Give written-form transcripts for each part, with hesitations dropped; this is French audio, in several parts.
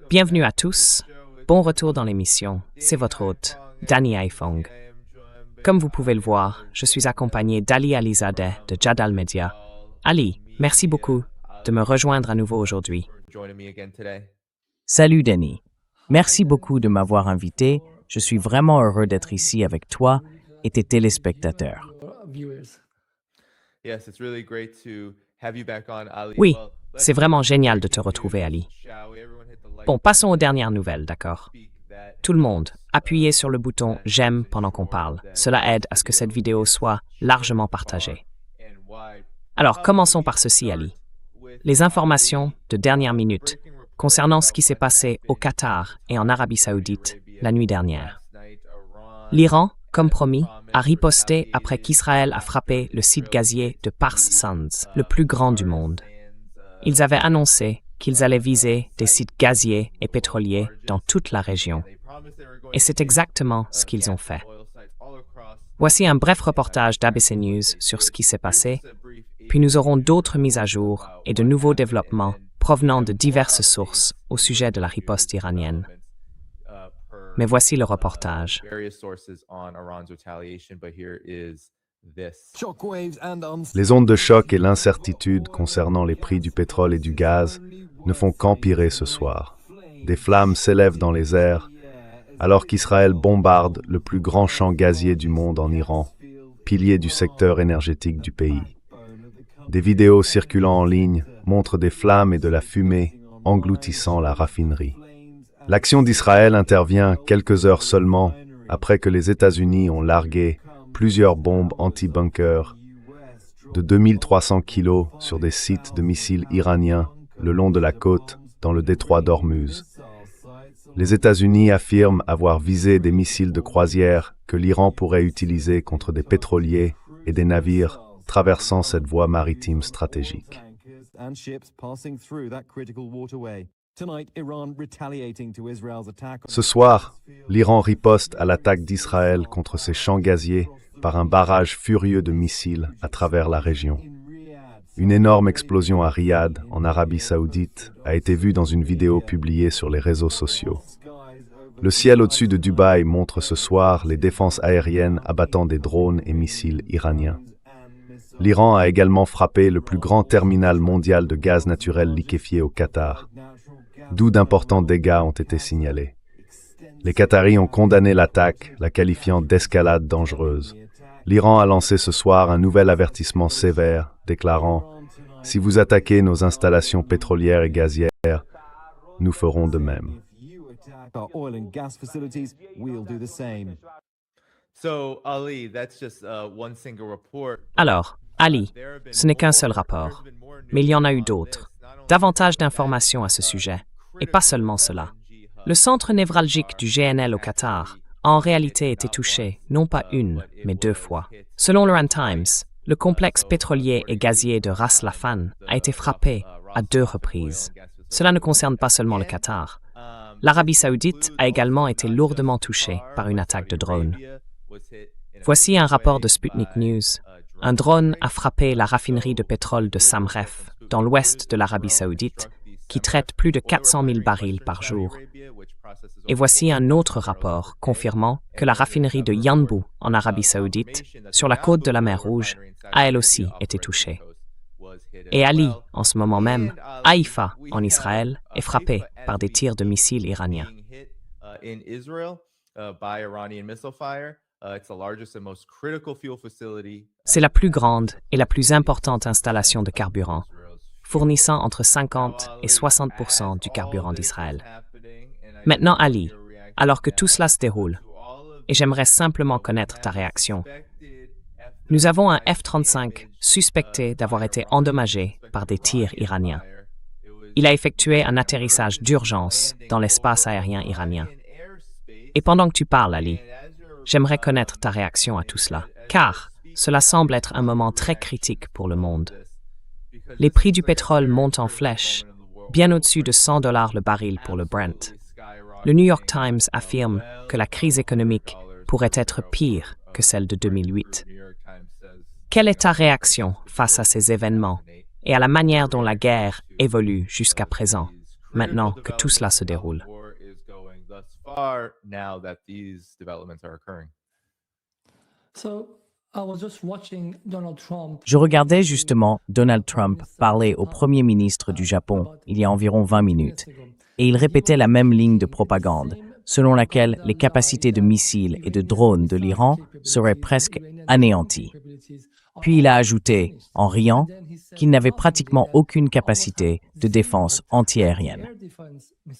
Bienvenue à tous. Bon retour dans l'émission. C'est votre hôte, Danny Aifong. Comme vous pouvez le voir, je suis accompagné d'Ali Alizadeh de Jadal Media. Ali, merci beaucoup de me rejoindre à nouveau aujourd'hui. Salut Danny. Merci beaucoup de m'avoir invité. Je suis vraiment heureux d'être ici avec toi et tes téléspectateurs. Oui, c'est vraiment génial de te retrouver, Ali. Bon, passons aux dernières nouvelles, d'accord? Tout le monde, appuyez sur le bouton « J'aime » pendant qu'on parle. Cela aide à ce que cette vidéo soit largement partagée. Alors, commençons par ceci, Ali. Les informations de dernière minute concernant ce qui s'est passé au Qatar et en Arabie Saoudite la nuit dernière. L'Iran, comme promis, a riposté après qu'Israël a frappé le site gazier de Pars Sands, le plus grand du monde. Ils avaient annoncé qu'ils allaient viser des sites gaziers et pétroliers dans toute la région. Et c'est exactement ce qu'ils ont fait. Voici un bref reportage d'ABC News sur ce qui s'est passé, puis nous aurons d'autres mises à jour et de nouveaux développements provenant de diverses sources au sujet de la riposte iranienne. Mais voici le reportage. Les ondes de choc et l'incertitude concernant les prix du pétrole et du gaz ne font qu'empirer ce soir. Des flammes s'élèvent dans les airs, alors qu'Israël bombarde le plus grand champ gazier du monde en Iran, pilier du secteur énergétique du pays. Des vidéos circulant en ligne montrent des flammes et de la fumée engloutissant la raffinerie. L'action d'Israël intervient quelques heures seulement après que les États-Unis ont largué plusieurs bombes anti-bunkers de 2300 kilos sur des sites de missiles iraniens le long de la côte dans le détroit d'Ormuz. Les États-Unis affirment avoir visé des missiles de croisière que l'Iran pourrait utiliser contre des pétroliers et des navires traversant cette voie maritime stratégique. Ce soir, l'Iran riposte à l'attaque d'Israël contre ses champs gaziers par un barrage furieux de missiles à travers la région. Une énorme explosion à Riyad, en Arabie Saoudite, a été vue dans une vidéo publiée sur les réseaux sociaux. Le ciel au-dessus de Dubaï montre ce soir les défenses aériennes abattant des drones et missiles iraniens. L'Iran a également frappé le plus grand terminal mondial de gaz naturel liquéfié au Qatar, d'où d'importants dégâts ont été signalés. Les Qataris ont condamné l'attaque, la qualifiant d'escalade dangereuse. L'Iran a lancé ce soir un nouvel avertissement sévère, déclarant « Si vous attaquez nos installations pétrolières et gazières, nous ferons de même. » Alors, Ali, ce n'est qu'un seul rapport, mais il y en a eu d'autres. Davantage d'informations à ce sujet, et pas seulement cela. Le centre névralgique du GNL au Qatar a en réalité été touché, non pas une, mais deux fois. Selon le Iran Times, le complexe pétrolier et gazier de Ras Laffan a été frappé à 2 reprises. Cela ne concerne pas seulement le Qatar. L'Arabie Saoudite a également été lourdement touchée par une attaque de drone. Voici un rapport de Sputnik News. Un drone a frappé la raffinerie de pétrole de Samref, dans l'ouest de l'Arabie Saoudite, qui traite plus de 400 000 barils par jour. Et voici un autre rapport confirmant que la raffinerie de Yanbu, en Arabie Saoudite, sur la côte de la mer Rouge, a elle aussi été touchée. Et Ali, en ce moment même, Haïfa, en Israël, est frappée par des tirs de missiles iraniens. C'est la plus grande et la plus importante installation de carburant, fournissant entre 50 et 60% du carburant d'Israël. Maintenant, Ali, alors que tout cela se déroule, et j'aimerais simplement connaître ta réaction, nous avons un F-35 suspecté d'avoir été endommagé par des tirs iraniens. Il a effectué un atterrissage d'urgence dans l'espace aérien iranien. Et pendant que tu parles, Ali, j'aimerais connaître ta réaction à tout cela, car cela semble être un moment très critique pour le monde. Les prix du pétrole montent en flèche, bien au-dessus de $100 le baril pour le Brent. Le New York Times affirme que la crise économique pourrait être pire que celle de 2008. Quelle est ta réaction face à ces événements et à la manière dont la guerre évolue jusqu'à présent? maintenant que tout cela se déroule. Je regardais justement Donald Trump parler au Premier ministre du Japon il y a environ 20 minutes, et il répétait la même ligne de propagande, selon laquelle les capacités de missiles et de drones de l'Iran seraient presque anéanties. Puis il a ajouté, en riant, qu'il n'avait pratiquement aucune capacité de défense antiaérienne.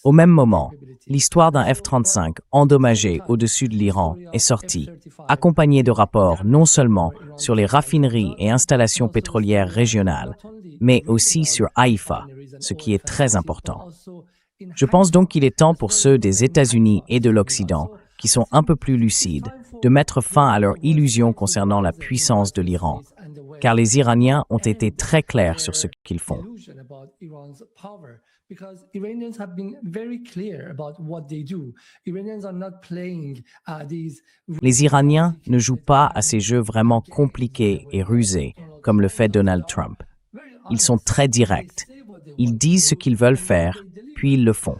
Au même moment, l'histoire d'un F-35 endommagé au-dessus de l'Iran est sortie, accompagnée de rapports non seulement sur les raffineries et installations pétrolières régionales, mais aussi sur Haïfa, ce qui est très important. Je pense donc qu'il est temps pour ceux des États-Unis et de l'Occident, qui sont un peu plus lucides, de mettre fin à leurs illusions concernant la puissance de l'Iran, car les Iraniens ont été très clairs sur ce qu'ils font. Les Iraniens ne jouent pas à ces jeux vraiment compliqués et rusés, comme le fait Donald Trump. Ils sont très directs. Ils disent ce qu'ils veulent faire, puis ils le font.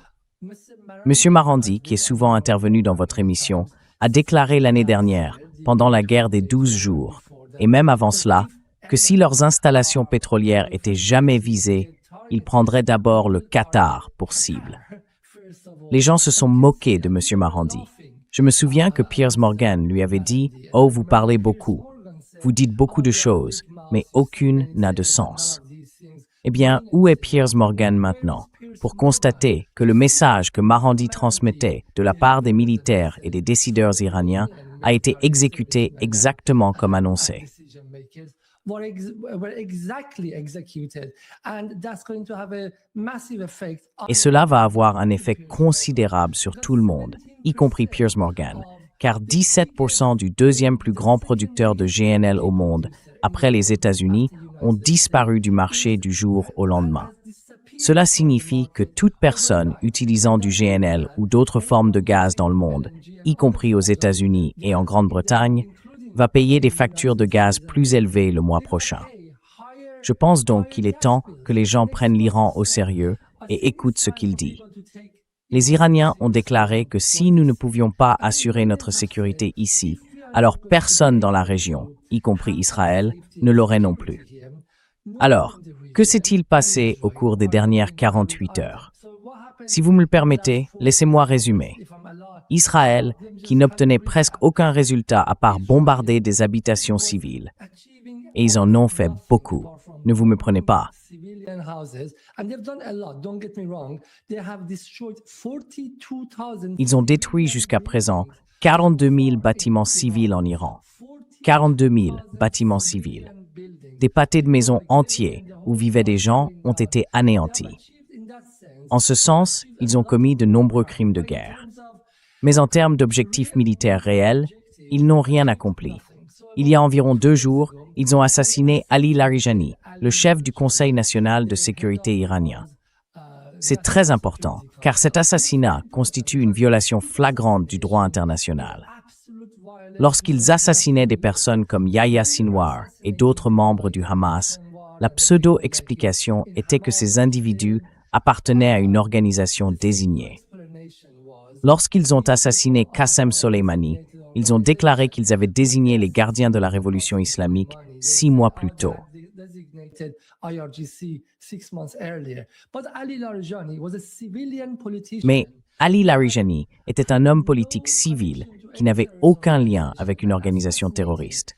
Monsieur Marandi, qui est souvent intervenu dans votre émission, a déclaré l'année dernière, pendant la guerre des 12 jours, et même avant cela, que si leurs installations pétrolières étaient jamais visées, ils prendraient d'abord le Qatar pour cible. Les gens se sont moqués de monsieur Marandi. Je me souviens que Piers Morgan lui avait dit « Oh, vous parlez beaucoup. Vous dites beaucoup de choses, mais aucune n'a de sens. » Eh bien, où est Piers Morgan maintenant pour constater que le message que Marandi transmettait de la part des militaires et des décideurs iraniens a été exécuté exactement comme annoncé? Et cela va avoir un effet considérable sur tout le monde, y compris Piers Morgan, car 17% du deuxième plus grand producteur de GNL au monde, après les États-Unis, ont disparu du marché du jour au lendemain. Cela signifie que toute personne utilisant du GNL ou d'autres formes de gaz dans le monde, y compris aux États-Unis et en Grande-Bretagne, va payer des factures de gaz plus élevées le mois prochain. Je pense donc qu'il est temps que les gens prennent l'Iran au sérieux et écoutent ce qu'il dit. Les Iraniens ont déclaré que si nous ne pouvions pas assurer notre sécurité ici, alors personne dans la région, y compris Israël, ne l'aurait non plus. Alors, que s'est-il passé au cours des dernières 48 heures? Si vous me le permettez, laissez-moi résumer. Israël, qui n'obtenait presque aucun résultat à part bombarder des habitations civiles. Et ils en ont fait beaucoup. Ne vous me prenez pas. Ils ont détruit jusqu'à présent 42 000 bâtiments civils en Iran. 42 000 bâtiments civils. Des pâtés de maisons entiers où vivaient des gens ont été anéantis. En ce sens, ils ont commis de nombreux crimes de guerre. Mais en termes d'objectifs militaires réels, ils n'ont rien accompli. Il y a environ 2 jours, ils ont assassiné Ali Larijani, le chef du Conseil national de sécurité iranien. C'est très important, car cet assassinat constitue une violation flagrante du droit international. Lorsqu'ils assassinaient des personnes comme Yahya Sinwar et d'autres membres du Hamas, la pseudo-explication était que ces individus appartenaient à une organisation désignée. Lorsqu'ils ont assassiné Qassem Soleimani, ils ont déclaré qu'ils avaient désigné les gardiens de la révolution islamique 6 mois plus tôt. Mais Ali Larijani était un homme politique civil qui n'avait aucun lien avec une organisation terroriste.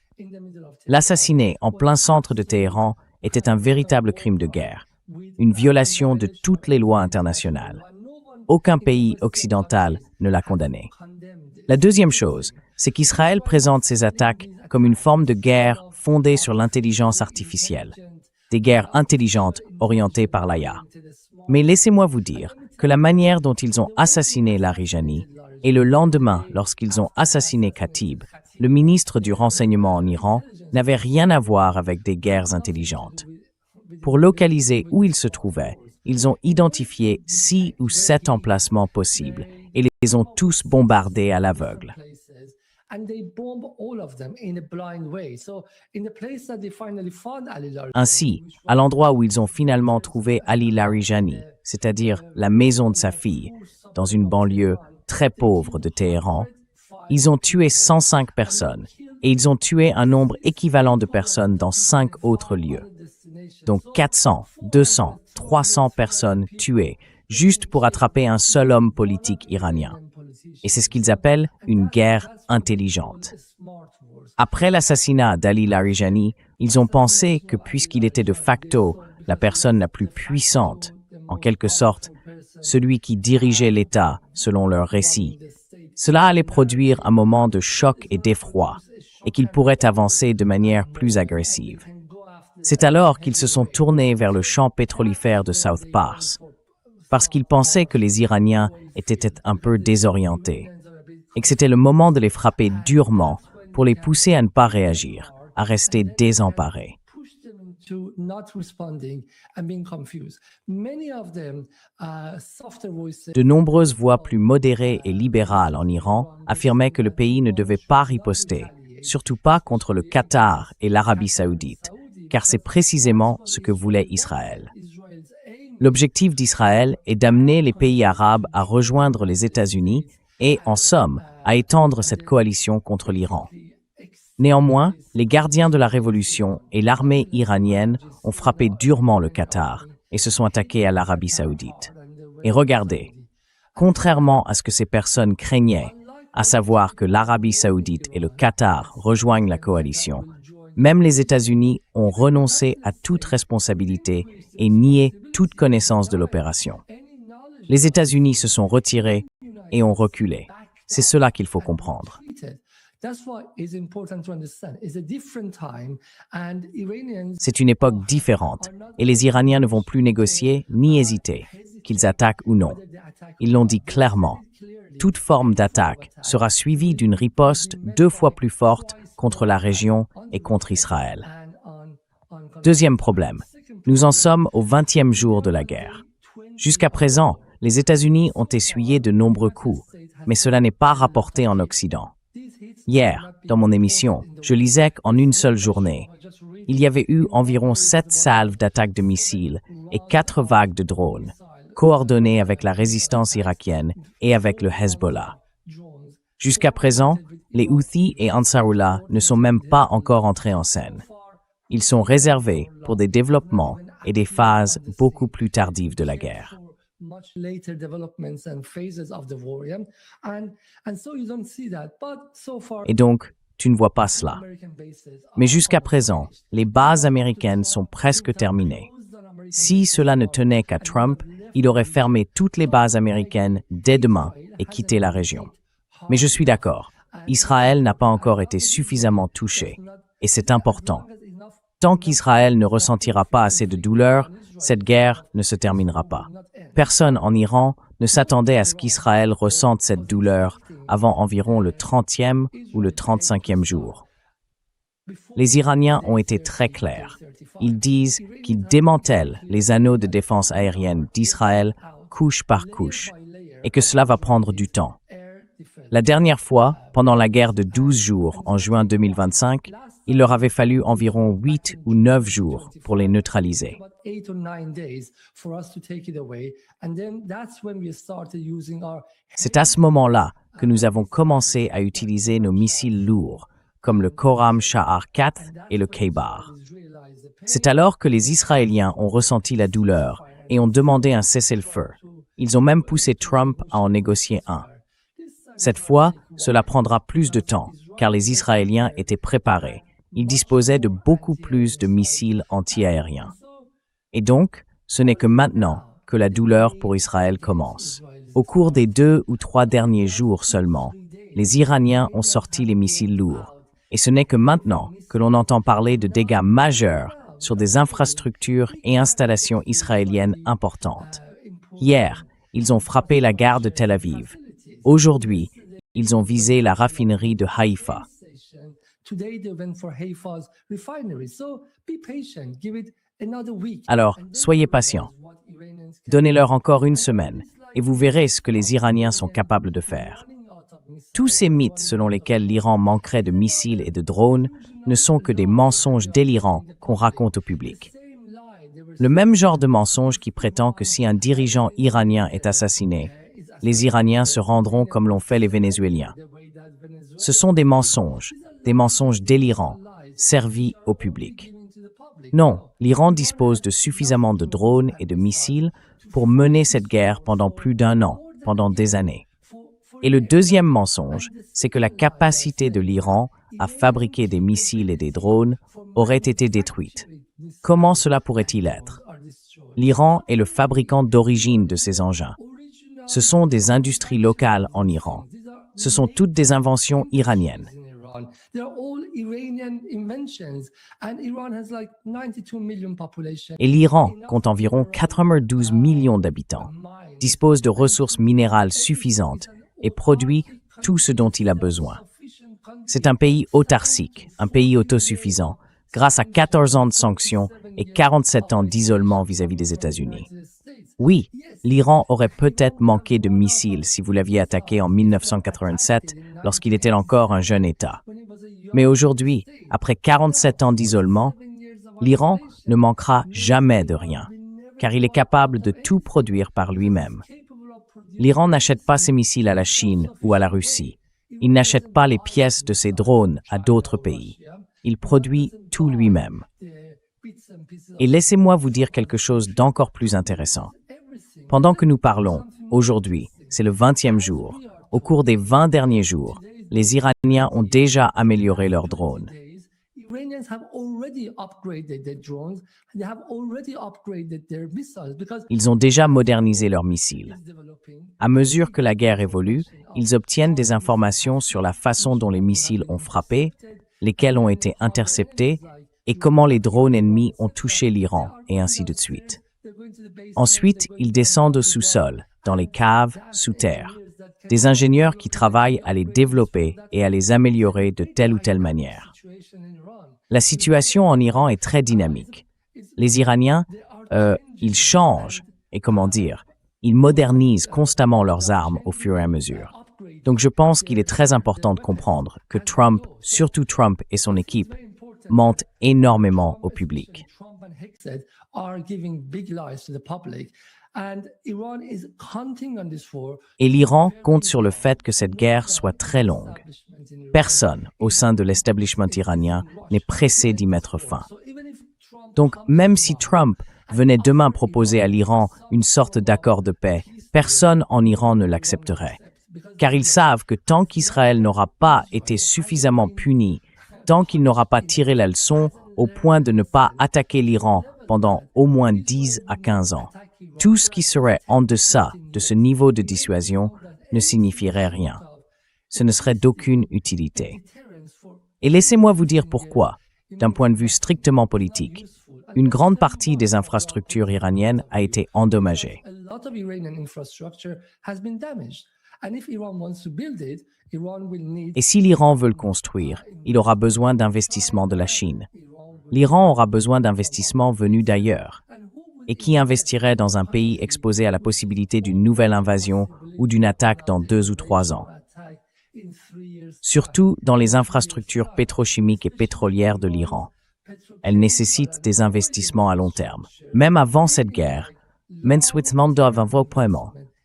L'assassiner en plein centre de Téhéran était un véritable crime de guerre, une violation de toutes les lois internationales. Aucun pays occidental ne l'a condamné. La deuxième chose, c'est qu'Israël présente ces attaques comme une forme de guerre fondée sur l'intelligence artificielle, des guerres intelligentes orientées par l'IA. Mais laissez-moi vous dire que la manière dont ils ont assassiné Larijani et le lendemain, lorsqu'ils ont assassiné Khatib, le ministre du renseignement en Iran, n'avait rien à voir avec des guerres intelligentes. Pour localiser où ils se trouvaient, ils ont identifié 6 ou 7 emplacements possibles et les ont tous bombardés à l'aveugle. Ainsi, à l'endroit où ils ont finalement trouvé Ali Larijani, c'est-à-dire la maison de sa fille, dans une banlieue très pauvre de Téhéran, ils ont tué 105 personnes et ils ont tué un nombre équivalent de personnes dans 5 autres lieux. Donc 400, 200, 300 personnes tuées juste pour attraper un seul homme politique iranien. Et c'est ce qu'ils appellent une guerre intelligente. Après l'assassinat d'Ali Larijani, ils ont pensé que puisqu'il était de facto la personne la plus puissante, en quelque sorte, celui qui dirigeait l'État selon leur récit, cela allait produire un moment de choc et d'effroi, et qu'il pourrait avancer de manière plus agressive. C'est alors qu'ils se sont tournés vers le champ pétrolifère de South Pars, parce qu'ils pensaient que les Iraniens étaient un peu désorientés, et que c'était le moment de les frapper durement pour les pousser à ne pas réagir, à rester désemparés. De nombreuses voix plus modérées et libérales en Iran affirmaient que le pays ne devait pas riposter, surtout pas contre le Qatar et l'Arabie saoudite, car c'est précisément ce que voulait Israël. L'objectif d'Israël est d'amener les pays arabes à rejoindre les États-Unis et, en somme, à étendre cette coalition contre l'Iran. Néanmoins, les gardiens de la révolution et l'armée iranienne ont frappé durement le Qatar et se sont attaqués à l'Arabie saoudite. Et regardez, contrairement à ce que ces personnes craignaient, à savoir que l'Arabie saoudite et le Qatar rejoignent la coalition, même les États-Unis ont renoncé à toute responsabilité et nié toute connaissance de l'opération. Les États-Unis se sont retirés et ont reculé. C'est cela qu'il faut comprendre. C'est une époque différente et les Iraniens ne vont plus négocier ni hésiter, qu'ils attaquent ou non. Ils l'ont dit clairement. Toute forme d'attaque sera suivie d'une riposte 2 fois plus forte contre la région et contre Israël. Deuxième problème, nous en sommes au 20e jour de la guerre. Jusqu'à présent, les États-Unis ont essuyé de nombreux coups, mais cela n'est pas rapporté en Occident. Hier, dans mon émission, je lisais qu'en une seule journée, il y avait eu environ 7 salves d'attaques de missiles et 4 vagues de drones, coordonnées avec la résistance irakienne et avec le Hezbollah. Jusqu'à présent, les Houthis et Ansarullah ne sont même pas encore entrés en scène. Ils sont réservés pour des développements et des phases beaucoup plus tardives de la guerre. Et donc, tu ne vois pas cela. Mais jusqu'à présent, les bases américaines sont presque terminées. Si cela ne tenait qu'à Trump, il aurait fermé toutes les bases américaines dès demain et quitté la région. Mais je suis d'accord, Israël n'a pas encore été suffisamment touché, et c'est important. Tant qu'Israël ne ressentira pas assez de douleur, cette guerre ne se terminera pas. Personne en Iran ne s'attendait à ce qu'Israël ressente cette douleur avant environ le 30e ou le 35e jour. Les Iraniens ont été très clairs. Ils disent qu'ils démantèlent les anneaux de défense aérienne d'Israël couche par couche, et que cela va prendre du temps. La dernière fois, pendant la guerre de 12 jours en juin 2025, il leur avait fallu environ 8 ou 9 jours pour les neutraliser. C'est à ce moment-là que nous avons commencé à utiliser nos missiles lourds, comme le Khorram Shahar 4 et le Khaybar. C'est alors que les Israéliens ont ressenti la douleur et ont demandé un cessez-le-feu. Ils ont même poussé Trump à en négocier un. Cette fois, cela prendra plus de temps, car les Israéliens étaient préparés. Ils disposaient de beaucoup plus de missiles anti-aériens. Et donc, ce n'est que maintenant que la douleur pour Israël commence. Au cours des 2 ou 3 derniers jours seulement, les Iraniens ont sorti les missiles lourds. Et ce n'est que maintenant que l'on entend parler de dégâts majeurs sur des infrastructures et installations israéliennes importantes. Hier, ils ont frappé la gare de Tel Aviv. Aujourd'hui, ils ont visé la raffinerie de Haïfa. Alors, soyez patients. Donnez-leur encore une semaine et vous verrez ce que les Iraniens sont capables de faire. Tous ces mythes selon lesquels l'Iran manquerait de missiles et de drones ne sont que des mensonges délirants qu'on raconte au public. Le même genre de mensonge qui prétend que si un dirigeant iranien est assassiné, les Iraniens se rendront comme l'ont fait les Vénézuéliens. Ce sont des mensonges délirants, servis au public. Non, l'Iran dispose de suffisamment de drones et de missiles pour mener cette guerre pendant plus d'1 an, pendant des années. Et le deuxième mensonge, c'est que la capacité de l'Iran à fabriquer des missiles et des drones aurait été détruite. Comment cela pourrait-il être? L'Iran est le fabricant d'origine de ces engins. Ce sont des industries locales en Iran. Ce sont toutes des inventions iraniennes. Et l'Iran compte environ 92 millions d'habitants, dispose de ressources minérales suffisantes et produit tout ce dont il a besoin. C'est un pays autarcique, un pays autosuffisant, grâce à 14 ans de sanctions et 47 ans d'isolement vis-à-vis des États-Unis. Oui, l'Iran aurait peut-être manqué de missiles si vous l'aviez attaqué en 1987, lorsqu'il était encore un jeune État. Mais aujourd'hui, après 47 ans d'isolement, l'Iran ne manquera jamais de rien, car il est capable de tout produire par lui-même. L'Iran n'achète pas ses missiles à la Chine ou à la Russie. Il n'achète pas les pièces de ses drones à d'autres pays. Il produit tout lui-même. Et laissez-moi vous dire quelque chose d'encore plus intéressant. Pendant que nous parlons, aujourd'hui, c'est le 20e jour, au cours des 20 derniers jours, les Iraniens ont déjà amélioré leurs drones. Ils ont déjà modernisé leurs missiles. À mesure que la guerre évolue, ils obtiennent des informations sur la façon dont les missiles ont frappé, lesquels ont été interceptés et comment les drones ennemis ont touché l'Iran, et ainsi de suite. Ensuite, ils descendent au sous-sol, dans les caves, sous terre. Des ingénieurs qui travaillent à les développer et à les améliorer de telle ou telle manière. La situation en Iran est très dynamique. Les Iraniens, ils changent, et ils modernisent constamment leurs armes au fur et à mesure. Donc je pense qu'il est très important de comprendre que Trump, surtout Trump et son équipe, mentent énormément au public. Et l'Iran compte sur le fait que cette guerre soit très longue. Personne au sein de l'establishment iranien n'est pressé d'y mettre fin. Donc, même si Trump venait demain proposer à l'Iran une sorte d'accord de paix, personne en Iran ne l'accepterait. Car ils savent que tant qu'Israël n'aura pas été suffisamment puni, tant qu'il n'aura pas tiré la leçon au point de ne pas attaquer l'Iran pendant au moins 10 à 15 ans, tout ce qui serait en deçà de ce niveau de dissuasion ne signifierait rien. Ce ne serait d'aucune utilité. Et laissez-moi vous dire pourquoi, d'un point de vue strictement politique, une grande partie des infrastructures iraniennes a été endommagée. Et si l'Iran veut le construire, il aura besoin d'investissements de la Chine. L'Iran aura besoin d'investissements venus d'ailleurs. Et qui investirait dans un pays exposé à la possibilité d'une nouvelle invasion ou d'une attaque dans 2 ou 3 ans? Surtout dans les infrastructures pétrochimiques et pétrolières de l'Iran. Elles nécessitent des investissements à long terme. Même avant cette guerre,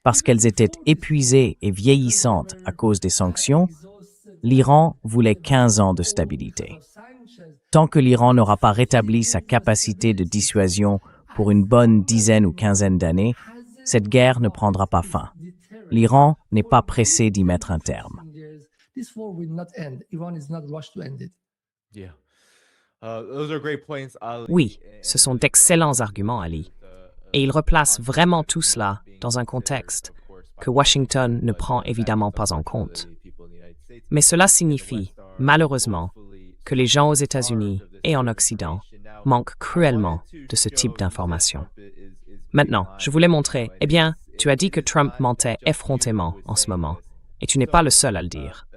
parce qu'elles étaient épuisées et vieillissantes à cause des sanctions, l'Iran voulait 15 ans de stabilité. Tant que l'Iran n'aura pas rétabli sa capacité de dissuasion pour une bonne dizaine ou quinzaine d'années, cette guerre ne prendra pas fin. L'Iran n'est pas pressé d'y mettre un terme. Oui, ce sont d'excellents arguments, Ali. Et ils replacent vraiment tout cela dans un contexte que Washington ne prend évidemment pas en compte. Mais cela signifie, malheureusement, que les gens aux États-Unis et en Occident manquent cruellement de ce type d'informations. Maintenant, je voulais montrer, tu as dit que Trump mentait effrontément en ce moment, et tu n'es pas le seul à le dire.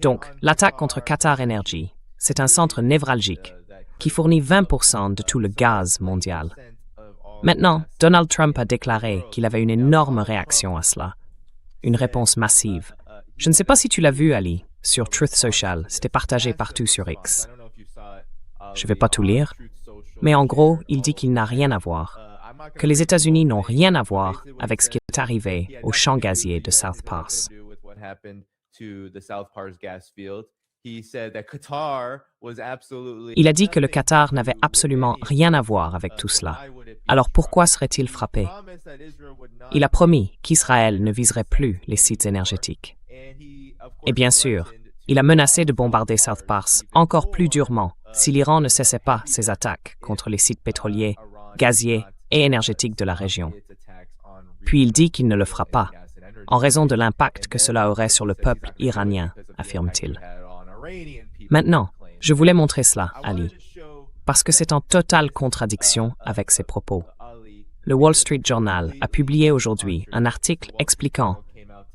Donc, l'attaque contre Qatar Energy, c'est un centre névralgique qui fournit 20% de tout le gaz mondial. Maintenant, Donald Trump a déclaré qu'il avait une énorme réaction à cela, une réponse massive. Je ne sais pas si tu l'as vu, Ali, sur Truth Social, c'était partagé partout sur X. Je ne vais pas tout lire, mais en gros, il dit qu'il n'a rien à voir, que les États-Unis n'ont rien à voir avec ce qui est arrivé au champ gazier de South Pass. Il a dit que le Qatar n'avait absolument rien à voir avec tout cela. Alors pourquoi serait-il frappé? Il a promis qu'Israël ne viserait plus les sites énergétiques. Et bien sûr, il a menacé de bombarder South Pass encore plus durement si l'Iran ne cessait pas ses attaques contre les sites pétroliers, gaziers et énergétiques de la région. Puis il dit qu'il ne le fera pas, en raison de l'impact que cela aurait sur le peuple iranien, affirme-t-il. Maintenant, je voulais montrer cela, Ali, parce que c'est en totale contradiction avec ses propos. Le Wall Street Journal a publié aujourd'hui un article expliquant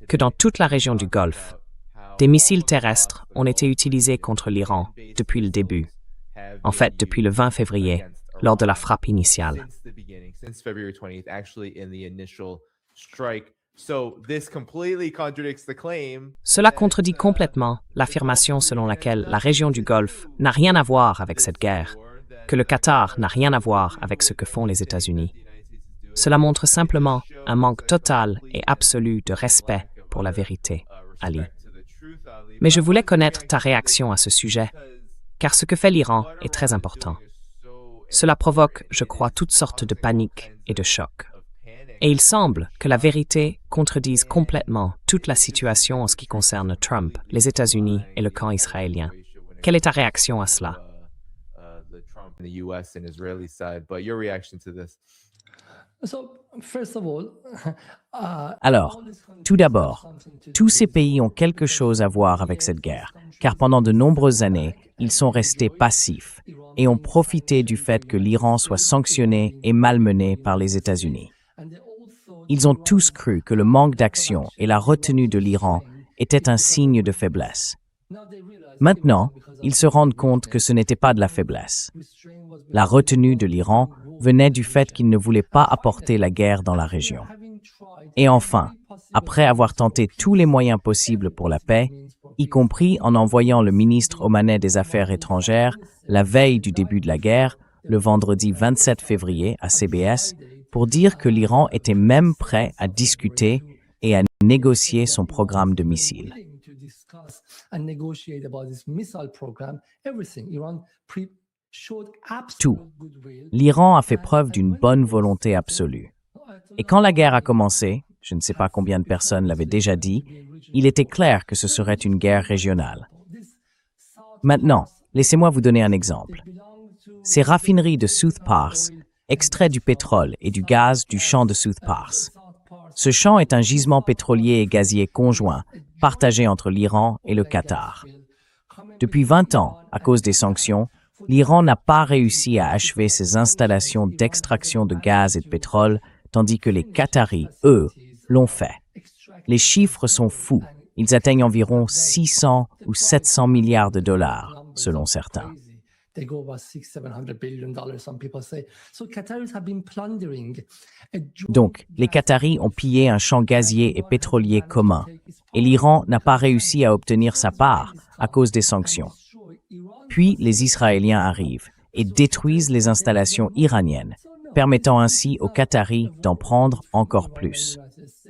que dans toute la région du Golfe, des missiles terrestres ont été utilisés contre l'Iran depuis le début. En fait, depuis le 20 février, lors de la frappe initiale. Cela contredit complètement l'affirmation selon laquelle la région du Golfe n'a rien à voir avec cette guerre, que le Qatar n'a rien à voir avec ce que font les États-Unis. Cela montre simplement un manque total et absolu de respect pour la vérité, Ali. Mais je voulais connaître ta réaction à ce sujet, car ce que fait l'Iran est très important. Cela provoque, je crois, toutes sortes de panique et de choc. Et il semble que la vérité contredise complètement toute la situation en ce qui concerne Trump, les États-Unis et le camp israélien. Quelle est ta réaction à cela? Alors, tout d'abord, tous ces pays ont quelque chose à voir avec cette guerre, car pendant de nombreuses années, ils sont restés passifs et ont profité du fait que l'Iran soit sanctionné et malmené par les États-Unis. Ils ont tous cru que le manque d'action et la retenue de l'Iran étaient un signe de faiblesse. Maintenant, ils se rendent compte que ce n'était pas de la faiblesse. La retenue de l'Iran venait du fait qu'il ne voulait pas apporter la guerre dans la région. Et enfin, après avoir tenté tous les moyens possibles pour la paix, y compris en envoyant le ministre omanais des Affaires étrangères la veille du début de la guerre, le vendredi 27 février à CBS, pour dire que l'Iran était même prêt à discuter et à négocier son programme de missiles. Tout. L'Iran a fait preuve d'une bonne volonté absolue. Et quand la guerre a commencé, je ne sais pas combien de personnes l'avaient déjà dit, il était clair que ce serait une guerre régionale. Maintenant, laissez-moi vous donner un exemple. Ces raffineries de South Pars extraient du pétrole et du gaz du champ de South Pars. Ce champ est un gisement pétrolier et gazier conjoint, partagé entre l'Iran et le Qatar. Depuis 20 ans, à cause des sanctions, l'Iran n'a pas réussi à achever ses installations d'extraction de gaz et de pétrole, tandis que les Qataris, eux, l'ont fait. Les chiffres sont fous. Ils atteignent environ 600 ou 700 milliards de dollars, selon certains. Donc, les Qataris ont pillé un champ gazier et pétrolier commun, et l'Iran n'a pas réussi à obtenir sa part à cause des sanctions. Puis, les Israéliens arrivent et détruisent les installations iraniennes, permettant ainsi aux Qataris d'en prendre encore plus.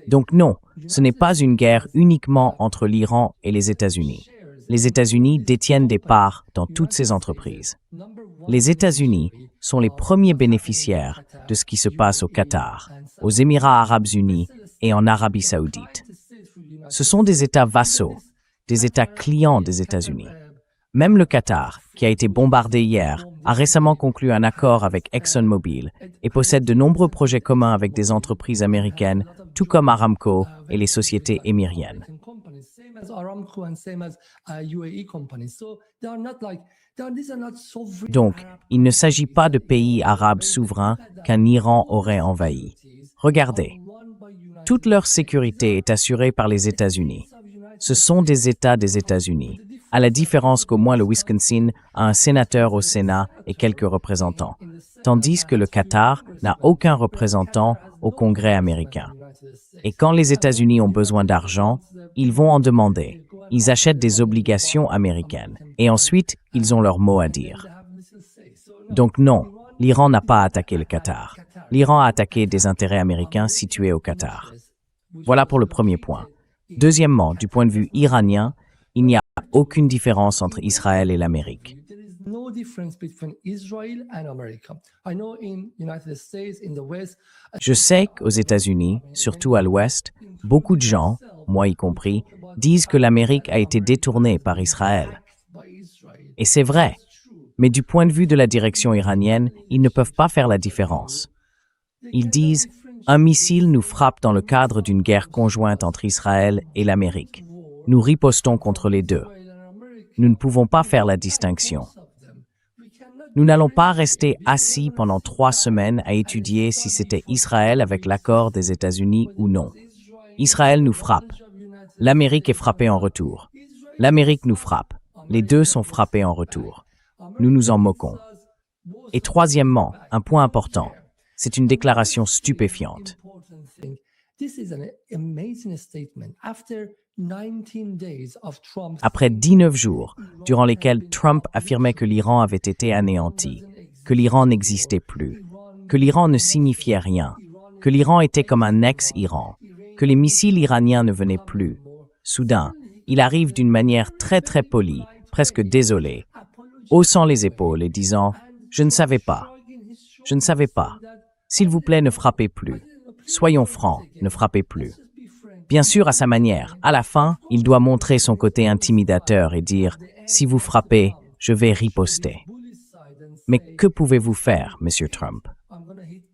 Donc non, ce n'est pas une guerre uniquement entre l'Iran et les États-Unis. Les États-Unis détiennent des parts dans toutes ces entreprises. Les États-Unis sont les premiers bénéficiaires de ce qui se passe au Qatar, aux Émirats arabes unis et en Arabie saoudite. Ce sont des États vassaux, des États clients des États-Unis. Même le Qatar, qui a été bombardé hier, a récemment conclu un accord avec ExxonMobil et possède de nombreux projets communs avec des entreprises américaines, tout comme Aramco et les sociétés émiriennes. Donc, il ne s'agit pas de pays arabes souverains qu'un Iran aurait envahis. Regardez, toute leur sécurité est assurée par les États-Unis. Ce sont des États des États-Unis, à la différence qu'au moins le Wisconsin a un sénateur au Sénat et quelques représentants, tandis que le Qatar n'a aucun représentant au Congrès américain. Et quand les États-Unis ont besoin d'argent, ils vont en demander. Ils achètent des obligations américaines. Et ensuite, ils ont leur mot à dire. Donc non, l'Iran n'a pas attaqué le Qatar. L'Iran a attaqué des intérêts américains situés au Qatar. Voilà pour le premier point. Deuxièmement, du point de vue iranien, il n'y a aucune différence entre Israël et l'Amérique. Je sais qu'aux États-Unis, surtout à l'Ouest, beaucoup de gens, moi y compris, disent que l'Amérique a été détournée par Israël. Et c'est vrai, mais du point de vue de la direction iranienne, ils ne peuvent pas faire la différence. Ils disent « Un missile nous frappe dans le cadre d'une guerre conjointe entre Israël et l'Amérique. Nous ripostons contre les deux. Nous ne pouvons pas faire la distinction. Nous n'allons pas rester assis pendant 3 semaines à étudier si c'était Israël avec l'accord des États-Unis ou non. Israël nous frappe. L'Amérique est frappée en retour. L'Amérique nous frappe. Les deux sont frappés en retour. Nous nous en moquons. Et troisièmement, un point important, c'est une déclaration stupéfiante. Après 19 jours, durant lesquels Trump affirmait que l'Iran avait été anéanti, que l'Iran n'existait plus, que l'Iran ne signifiait rien, que l'Iran était comme un ex-Iran, que les missiles iraniens ne venaient plus. Soudain, il arrive d'une manière très très polie, presque désolée, haussant les épaules et disant « Je ne savais pas. Je ne savais pas. S'il vous plaît, ne frappez plus. Soyons francs, ne frappez plus. » Bien sûr, à sa manière, à la fin, il doit montrer son côté intimidateur et dire « Si vous frappez, je vais riposter. » Mais que pouvez-vous faire, Monsieur Trump?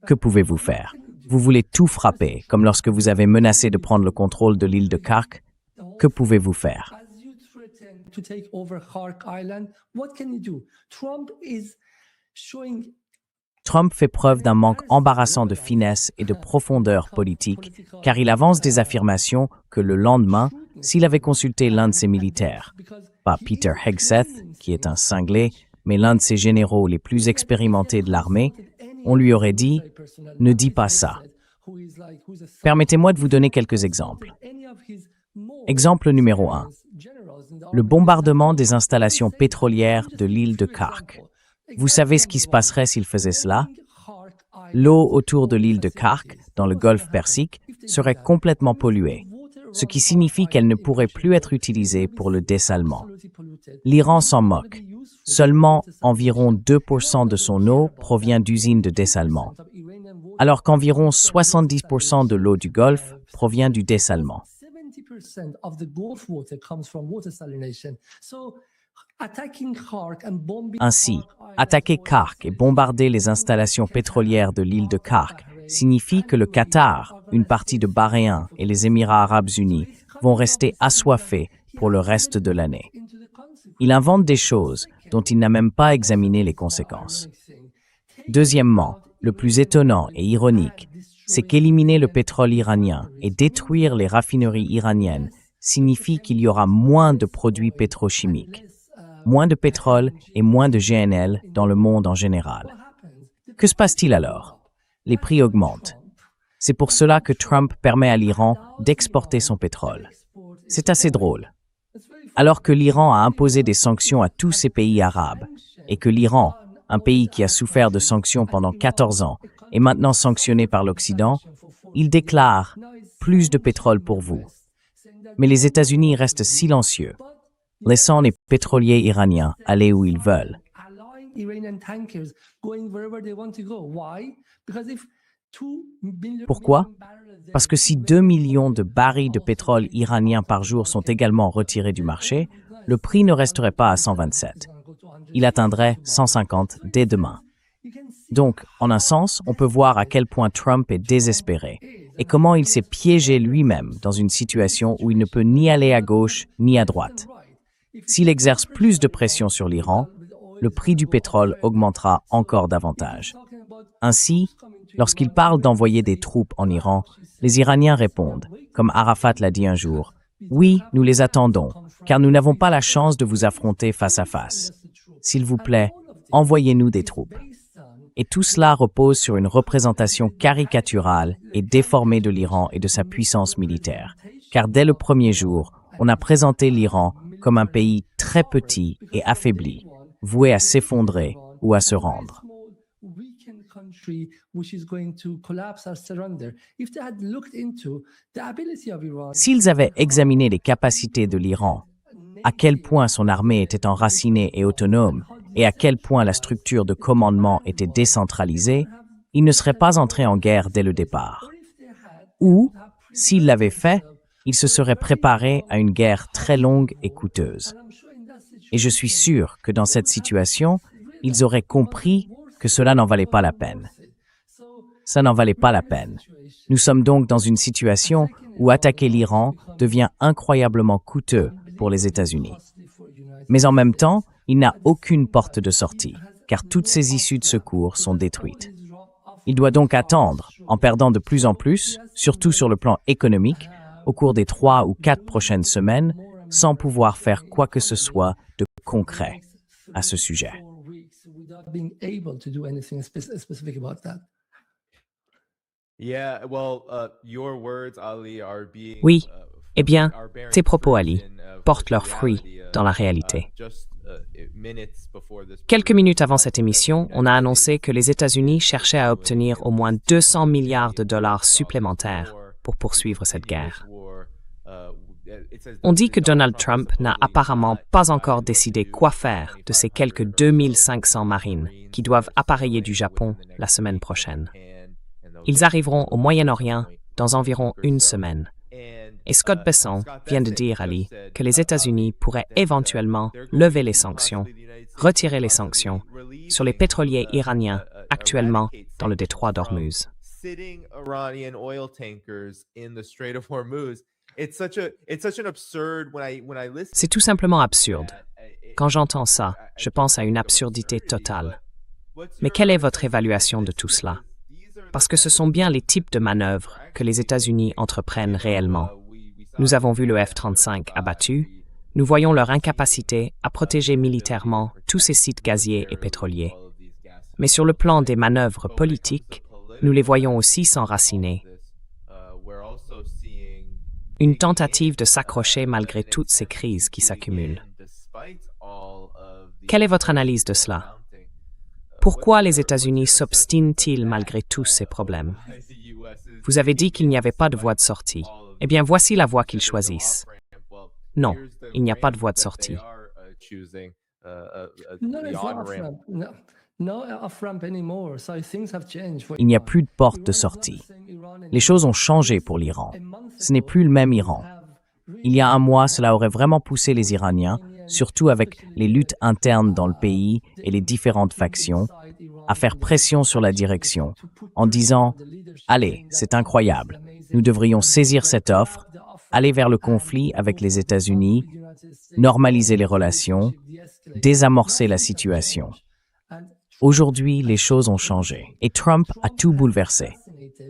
Que pouvez-vous faire? Vous voulez tout frapper, comme lorsque vous avez menacé de prendre le contrôle de l'île de Khark? Que pouvez-vous faire? Trump fait preuve d'un manque embarrassant de finesse et de profondeur politique, car il avance des affirmations que le lendemain, s'il avait consulté l'un de ses militaires, pas Peter Hegseth, qui est un cinglé, mais l'un de ses généraux les plus expérimentés de l'armée, on lui aurait dit « Ne dis pas ça ». Permettez-moi de vous donner quelques exemples. Exemple numéro 1. Le bombardement des installations pétrolières de l'île de Khark. Vous savez ce qui se passerait s'il faisait cela? L'eau autour de l'île de Khark, dans le golfe Persique, serait complètement polluée, ce qui signifie qu'elle ne pourrait plus être utilisée pour le dessalement. L'Iran s'en moque. Seulement environ 2% de son eau provient d'usines de dessalement, alors qu'environ 70% de l'eau du Golfe provient du dessalement. Ainsi, attaquer Khark et bombarder les installations pétrolières de l'île de Khark signifie que le Qatar, une partie de Bahreïn et les Émirats arabes unis vont rester assoiffés pour le reste de l'année. Il invente des choses dont il n'a même pas examiné les conséquences. Deuxièmement, le plus étonnant et ironique, c'est qu'éliminer le pétrole iranien et détruire les raffineries iraniennes signifie qu'il y aura moins de produits pétrochimiques, moins de pétrole et moins de GNL dans le monde en général. Que se passe-t-il alors? Les prix augmentent. C'est pour cela que Trump permet à l'Iran d'exporter son pétrole. C'est assez drôle. Alors que l'Iran a imposé des sanctions à tous ces pays arabes, et que l'Iran, un pays qui a souffert de sanctions pendant 14 ans, est maintenant sanctionné par l'Occident, il déclare « plus de pétrole pour vous ». Mais les États-Unis restent silencieux, laissant les pétroliers iraniens aller où ils veulent. Pourquoi? Parce que si 2 millions de barils de pétrole iranien par jour sont également retirés du marché, le prix ne resterait pas à 127. Il atteindrait 150 dès demain. Donc, en un sens, on peut voir à quel point Trump est désespéré et comment il s'est piégé lui-même dans une situation où il ne peut ni aller à gauche ni à droite. S'il exerce plus de pression sur l'Iran, le prix du pétrole augmentera encore davantage. Ainsi, lorsqu'il parle d'envoyer des troupes en Iran, les Iraniens répondent, comme Arafat l'a dit un jour, « Oui, nous les attendons, car nous n'avons pas la chance de vous affronter face à face. S'il vous plaît, envoyez-nous des troupes. » Et tout cela repose sur une représentation caricaturale et déformée de l'Iran et de sa puissance militaire. Car dès le premier jour, on a présenté l'Iran comme un pays très petit et affaibli, voué à s'effondrer ou à se rendre. S'ils avaient examiné les capacités de l'Iran, à quel point son armée était enracinée et autonome, et à quel point la structure de commandement était décentralisée, ils ne seraient pas entrés en guerre dès le départ. Ou, s'ils l'avaient fait, ils se seraient préparés à une guerre très longue et coûteuse. Et je suis sûr que dans cette situation, ils auraient compris que cela n'en valait pas la peine. Ça n'en valait pas la peine. Nous sommes donc dans une situation où attaquer l'Iran devient incroyablement coûteux pour les États-Unis. Mais en même temps, il n'a aucune porte de sortie, car toutes ses issues de secours sont détruites. Il doit donc attendre, en perdant de plus en plus, surtout sur le plan économique, au cours des 3 ou 4 prochaines semaines, sans pouvoir faire quoi que ce soit de concret à ce sujet. Oui, eh bien, tes propos, Ali, portent leurs fruits dans la réalité. Quelques minutes avant cette émission, on a annoncé que les États-Unis cherchaient à obtenir au moins 200 milliards de dollars supplémentaires pour poursuivre cette guerre. On dit que Donald Trump n'a apparemment pas encore décidé quoi faire de ces quelques 2500 marines qui doivent appareiller du Japon la semaine prochaine. Ils arriveront au Moyen-Orient dans environ une semaine. Et Scott Bessent vient de dire, Ali, que les États-Unis pourraient éventuellement lever les sanctions, retirer les sanctions sur les pétroliers iraniens actuellement dans le détroit d'Ormuz. C'est tout simplement absurde. Quand j'entends ça, je pense à une absurdité totale. Mais quelle est votre évaluation de tout cela? Parce que ce sont bien les types de manœuvres que les États-Unis entreprennent réellement. Nous avons vu le F-35 abattu, nous voyons leur incapacité à protéger militairement tous ces sites gaziers et pétroliers. Mais sur le plan des manœuvres politiques, nous les voyons aussi s'enraciner. Une tentative de s'accrocher malgré toutes ces crises qui s'accumulent. Quelle est votre analyse de cela? Pourquoi les États-Unis s'obstinent-ils malgré tous ces problèmes? Vous avez dit qu'il n'y avait pas de voie de sortie. Eh bien, voici la voie qu'ils choisissent. Non, il n'y a pas de voie de sortie. Il n'y a plus de porte de sortie. Les choses ont changé pour l'Iran. Ce n'est plus le même Iran. Il y a un mois, cela aurait vraiment poussé les Iraniens, surtout avec les luttes internes dans le pays et les différentes factions, à faire pression sur la direction, en disant « Allez, c'est incroyable, nous devrions saisir cette offre, aller vers le conflit avec les États-Unis, normaliser les relations, désamorcer la situation. » Aujourd'hui, les choses ont changé et Trump a tout bouleversé.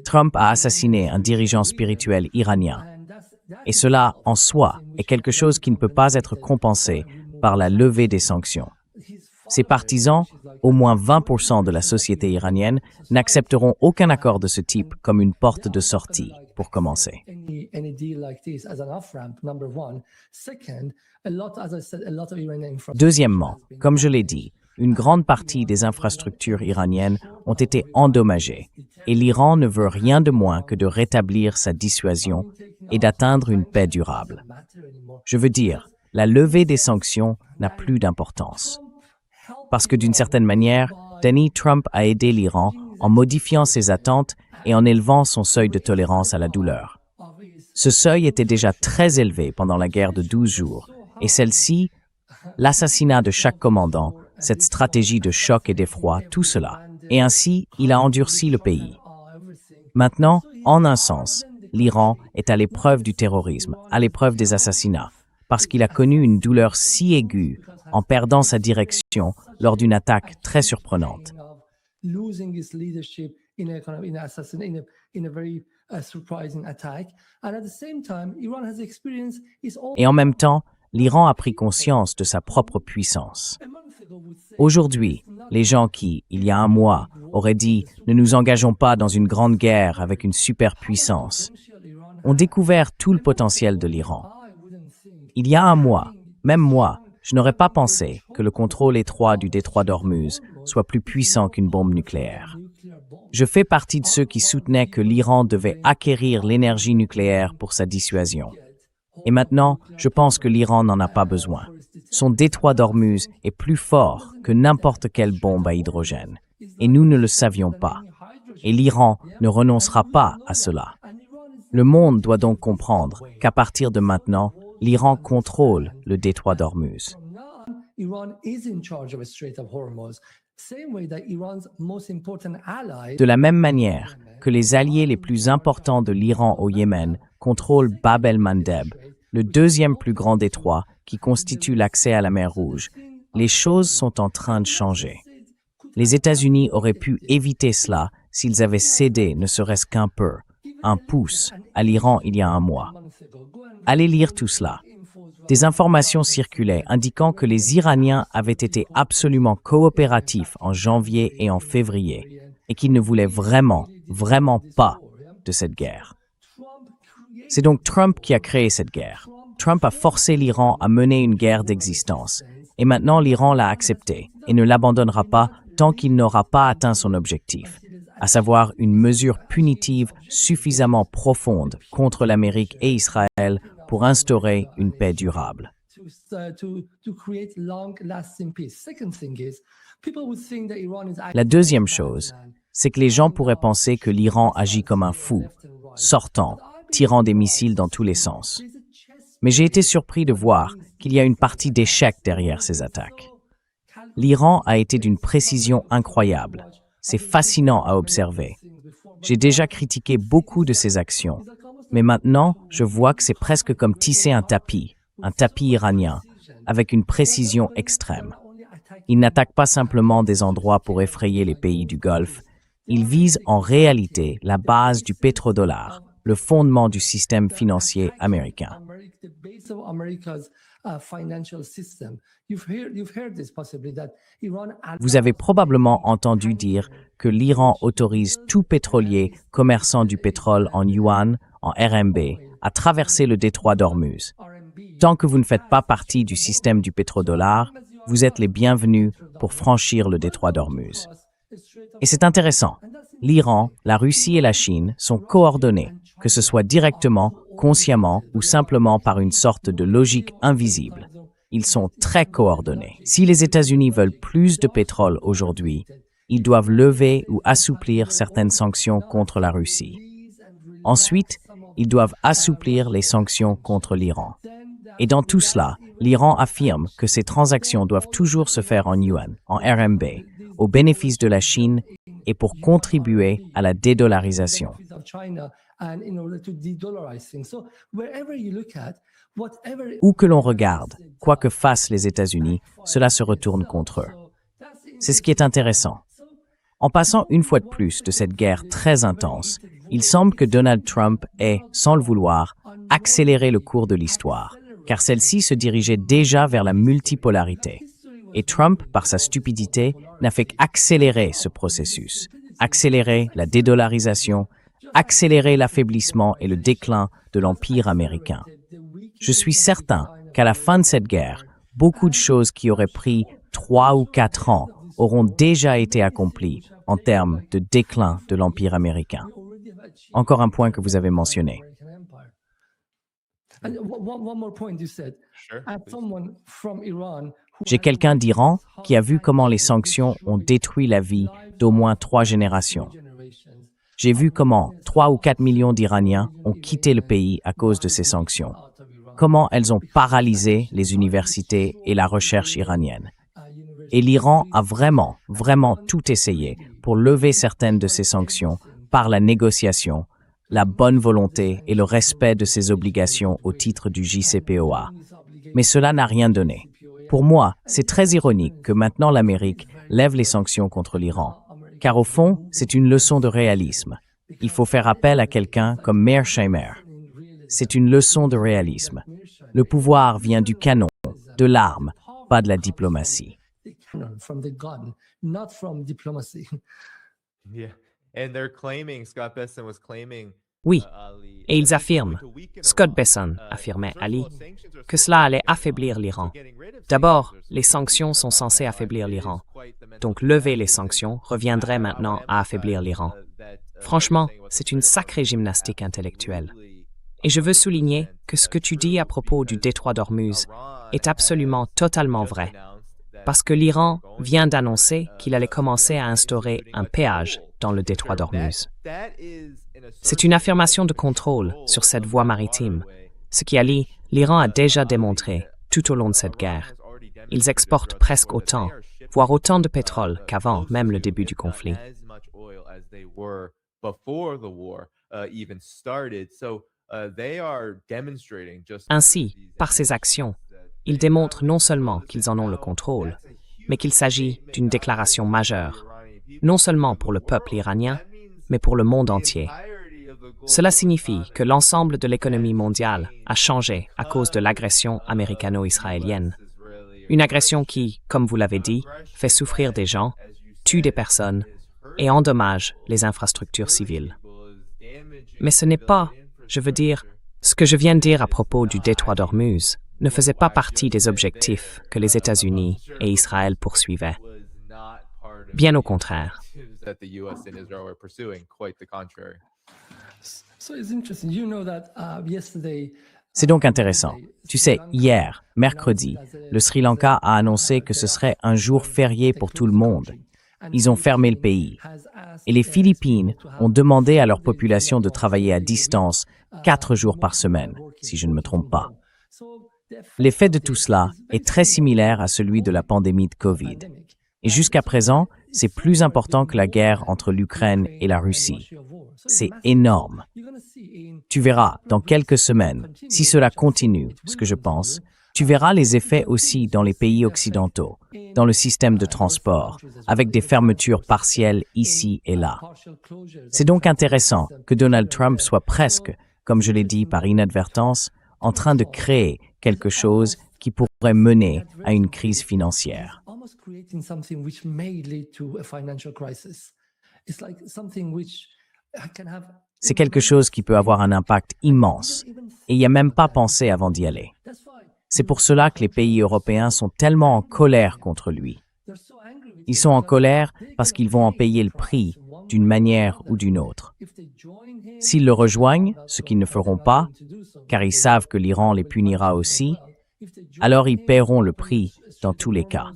Trump a assassiné un dirigeant spirituel iranien. Et cela, en soi, est quelque chose qui ne peut pas être compensé par la levée des sanctions. Ses partisans, au moins 20% de la société iranienne, n'accepteront aucun accord de ce type comme une porte de sortie, pour commencer. Deuxièmement, comme je l'ai dit, une grande partie des infrastructures iraniennes ont été endommagées et l'Iran ne veut rien de moins que de rétablir sa dissuasion et d'atteindre une paix durable. Je veux dire, la levée des sanctions n'a plus d'importance. Parce que d'une certaine manière, Donald Trump a aidé l'Iran en modifiant ses attentes et en élevant son seuil de tolérance à la douleur. Ce seuil était déjà très élevé pendant la guerre de 12 jours et celle-ci, l'assassinat de chaque commandant, cette stratégie de choc et d'effroi, tout cela. Et ainsi, il a endurci le pays. Maintenant, en un sens, l'Iran est à l'épreuve du terrorisme, à l'épreuve des assassinats, parce qu'il a connu une douleur si aiguë en perdant sa direction lors d'une attaque très surprenante. Et en même temps, l'Iran a pris conscience de sa propre puissance. Aujourd'hui, les gens qui, il y a un mois, auraient dit « Ne nous engageons pas dans une grande guerre avec une superpuissance », ont découvert tout le potentiel de l'Iran. Il y a un mois, même moi, je n'aurais pas pensé que le contrôle étroit du détroit d'Ormuz soit plus puissant qu'une bombe nucléaire. Je fais partie de ceux qui soutenaient que l'Iran devait acquérir l'énergie nucléaire pour sa dissuasion. Et maintenant, je pense que l'Iran n'en a pas besoin. Son détroit d'Ormuz est plus fort que n'importe quelle bombe à hydrogène. Et nous ne le savions pas. Et l'Iran ne renoncera pas à cela. Le monde doit donc comprendre qu'à partir de maintenant, l'Iran contrôle le détroit d'Ormuz. De la même manière que les alliés les plus importants de l'Iran au Yémen contrôlent Bab el-Mandeb, le deuxième plus grand détroit qui constitue l'accès à la mer Rouge, les choses sont en train de changer. Les États-Unis auraient pu éviter cela s'ils avaient cédé ne serait-ce qu'un peu, un pouce, à l'Iran il y a un mois. Allez lire tout cela. Des informations circulaient indiquant que les Iraniens avaient été absolument coopératifs en janvier et en février et qu'ils ne voulaient vraiment pas de cette guerre. C'est donc Trump qui a créé cette guerre. Trump a forcé l'Iran à mener une guerre d'existence et maintenant l'Iran l'a acceptée et ne l'abandonnera pas tant qu'il n'aura pas atteint son objectif, à savoir une mesure punitive suffisamment profonde contre l'Amérique et Israël pour instaurer une paix durable. La deuxième chose, c'est que les gens pourraient penser que l'Iran agit comme un fou, sortant, tirant des missiles dans tous les sens. Mais j'ai été surpris de voir qu'il y a une partie d'échec derrière ces attaques. L'Iran a été d'une précision incroyable. C'est fascinant à observer. J'ai déjà critiqué beaucoup de ses actions, mais maintenant, je vois que c'est presque comme tisser un tapis iranien, avec une précision extrême. Il n'attaque pas simplement des endroits pour effrayer les pays du Golfe, il vise en réalité la base du pétrodollar, le fondement du système financier américain. Vous avez probablement entendu dire que l'Iran autorise tout pétrolier commerçant du pétrole en yuan, en RMB, à traverser le détroit d'Ormuz. Tant que vous ne faites pas partie du système du pétrodollar, vous êtes les bienvenus pour franchir le détroit d'Ormuz. Et c'est intéressant. L'Iran, la Russie et la Chine sont coordonnés, que ce soit directement, consciemment ou simplement par une sorte de logique invisible. Ils sont très coordonnés. Si les États-Unis veulent plus de pétrole aujourd'hui, ils doivent lever ou assouplir certaines sanctions contre la Russie. Ensuite, ils doivent assouplir les sanctions contre l'Iran. Et dans tout cela, l'Iran affirme que ces transactions doivent toujours se faire en yuan, en RMB, au bénéfice de la Chine et pour contribuer à la dédollarisation. Où que l'on regarde, quoi que fassent les États-Unis, cela se retourne contre eux. C'est ce qui est intéressant. En passant une fois de plus de cette guerre très intense, il semble que Donald Trump ait, sans le vouloir, accéléré le cours de l'histoire, car celle-ci se dirigeait déjà vers la multipolarité. Et Trump, par sa stupidité, n'a fait qu'accélérer ce processus, accélérer la dédollarisation, accélérer l'affaiblissement et le déclin de l'Empire américain. Je suis certain qu'à la fin de cette guerre, beaucoup de choses qui auraient pris 3 ou 4 ans auront déjà été accomplies en termes de déclin de l'Empire américain. Encore un point que vous avez mentionné. J'ai quelqu'un d'Iran qui a vu comment les sanctions ont détruit la vie d'au moins 3 générations. J'ai vu comment 3 ou 4 millions d'Iraniens ont quitté le pays à cause de ces sanctions. Comment elles ont paralysé les universités et la recherche iranienne. Et l'Iran a vraiment tout essayé pour lever certaines de ces sanctions par la négociation, la bonne volonté et le respect de ses obligations au titre du JCPOA. Mais cela n'a rien donné. Pour moi, c'est très ironique que maintenant l'Amérique lève les sanctions contre l'Iran. Car au fond, c'est une leçon de réalisme. Il faut faire appel à quelqu'un comme Mearsheimer. c'est une leçon de réalisme. Le pouvoir vient du canon, de l'arme, pas de la diplomatie. From the gun, not from diplomacy. Yeah. And they're claiming, Scott Bessent was claiming, Oui, Ali, et ils affirment, Scott Bessent affirmait Ali, que cela allait affaiblir l'Iran. D'abord, les sanctions sont censées affaiblir l'Iran. Donc lever les sanctions reviendrait maintenant à affaiblir l'Iran. Franchement, c'est une sacrée gymnastique intellectuelle. Et je veux souligner que ce que tu dis à propos du détroit d'Ormuz est absolument totalement vrai. Parce que l'Iran vient d'annoncer qu'il allait commencer à instaurer un péage dans le détroit d'Ormuz. C'est une affirmation de contrôle sur cette voie maritime, ce qui allie l'Iran a déjà démontré tout au long de cette guerre. Ils exportent presque autant, voire autant de pétrole qu'avant même le début du conflit. Ainsi, par ces actions, ils démontrent non seulement qu'ils en ont le contrôle, mais qu'il s'agit d'une déclaration majeure, non seulement pour le peuple iranien, mais pour le monde entier. Cela signifie que l'ensemble de l'économie mondiale a changé à cause de l'agression américano-israélienne. Une agression qui, comme vous l'avez dit, fait souffrir des gens, tue des personnes et endommage les infrastructures civiles. Mais ce n'est pas, je veux dire, ce que je viens de dire à propos du détroit d'Ormuz ne faisait pas partie des objectifs que les États-Unis et Israël poursuivaient. Bien au contraire. C'est donc intéressant. Tu sais, hier, mercredi, le Sri Lanka a annoncé que ce serait un jour férié pour tout le monde. Ils ont fermé le pays. Et les Philippines ont demandé à leur population de travailler à distance 4 jours par semaine, si je ne me trompe pas. L'effet de tout cela est très similaire à celui de la pandémie de Covid. Et jusqu'à présent, c'est plus important que la guerre entre l'Ukraine et la Russie. C'est énorme. Tu verras, dans quelques semaines, si cela continue, ce que je pense, tu verras les effets aussi dans les pays occidentaux, dans le système de transport, avec des fermetures partielles ici et là. C'est donc intéressant que Donald Trump soit presque, comme je l'ai dit par inadvertance, en train de créer quelque chose qui pourrait mener à une crise financière. C'est quelque chose qui peut avoir un impact immense, et il n'y a même pas pensé avant d'y aller. C'est pour cela que les pays européens sont tellement en colère contre lui. Ils sont en colère parce qu'ils vont en payer le prix d'une manière ou d'une autre. S'ils le rejoignent, ce qu'ils ne feront pas, car ils savent que l'Iran les punira aussi, alors ils paieront le prix dans tous les cas.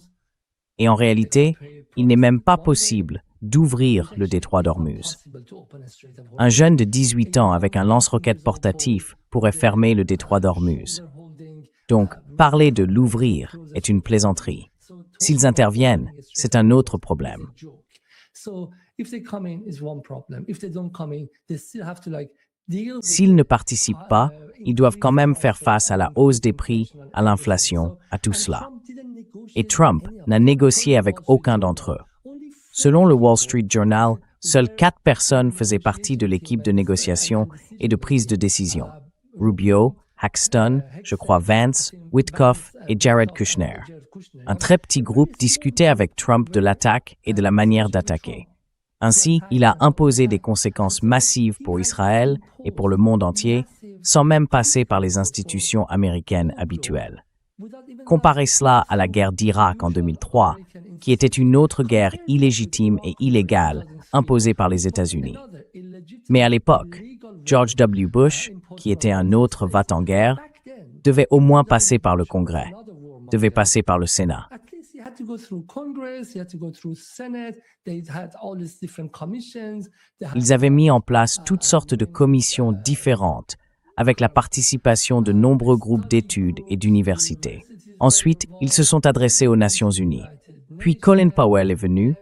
Et en réalité, il n'est même pas possible d'ouvrir le détroit d'Ormuz. Un jeune de 18 ans avec un lance-roquettes portatif pourrait fermer le détroit d'Ormuz. Donc, parler de l'ouvrir est une plaisanterie. S'ils interviennent, c'est un autre problème. S'ils ne participent pas, ils doivent quand même faire face à la hausse des prix, à l'inflation, à tout cela. Et Trump n'a négocié avec aucun d'entre eux. Selon le Wall Street Journal, seules 4 personnes faisaient partie de l'équipe de négociation et de prise de décision. Rubio, Paxton, je crois Vance, Witkoff et Jared Kushner. Un très petit groupe discutait avec Trump de l'attaque et de la manière d'attaquer. Ainsi, il a imposé des conséquences massives pour Israël et pour le monde entier, sans même passer par les institutions américaines habituelles. Comparez cela à la guerre d'Irak en 2003, qui était une autre guerre illégitime et illégale imposée par les États-Unis. Mais à l'époque, George W. Bush, qui était un autre va-t-en-guerre, devait au moins passer par le Congrès, devait passer par le Sénat. Ils avaient mis en place toutes sortes de commissions différentes, avec la participation de nombreux groupes d'études et d'universités. Ensuite, ils se sont adressés aux Nations Unies. Puis Colin Powell est venu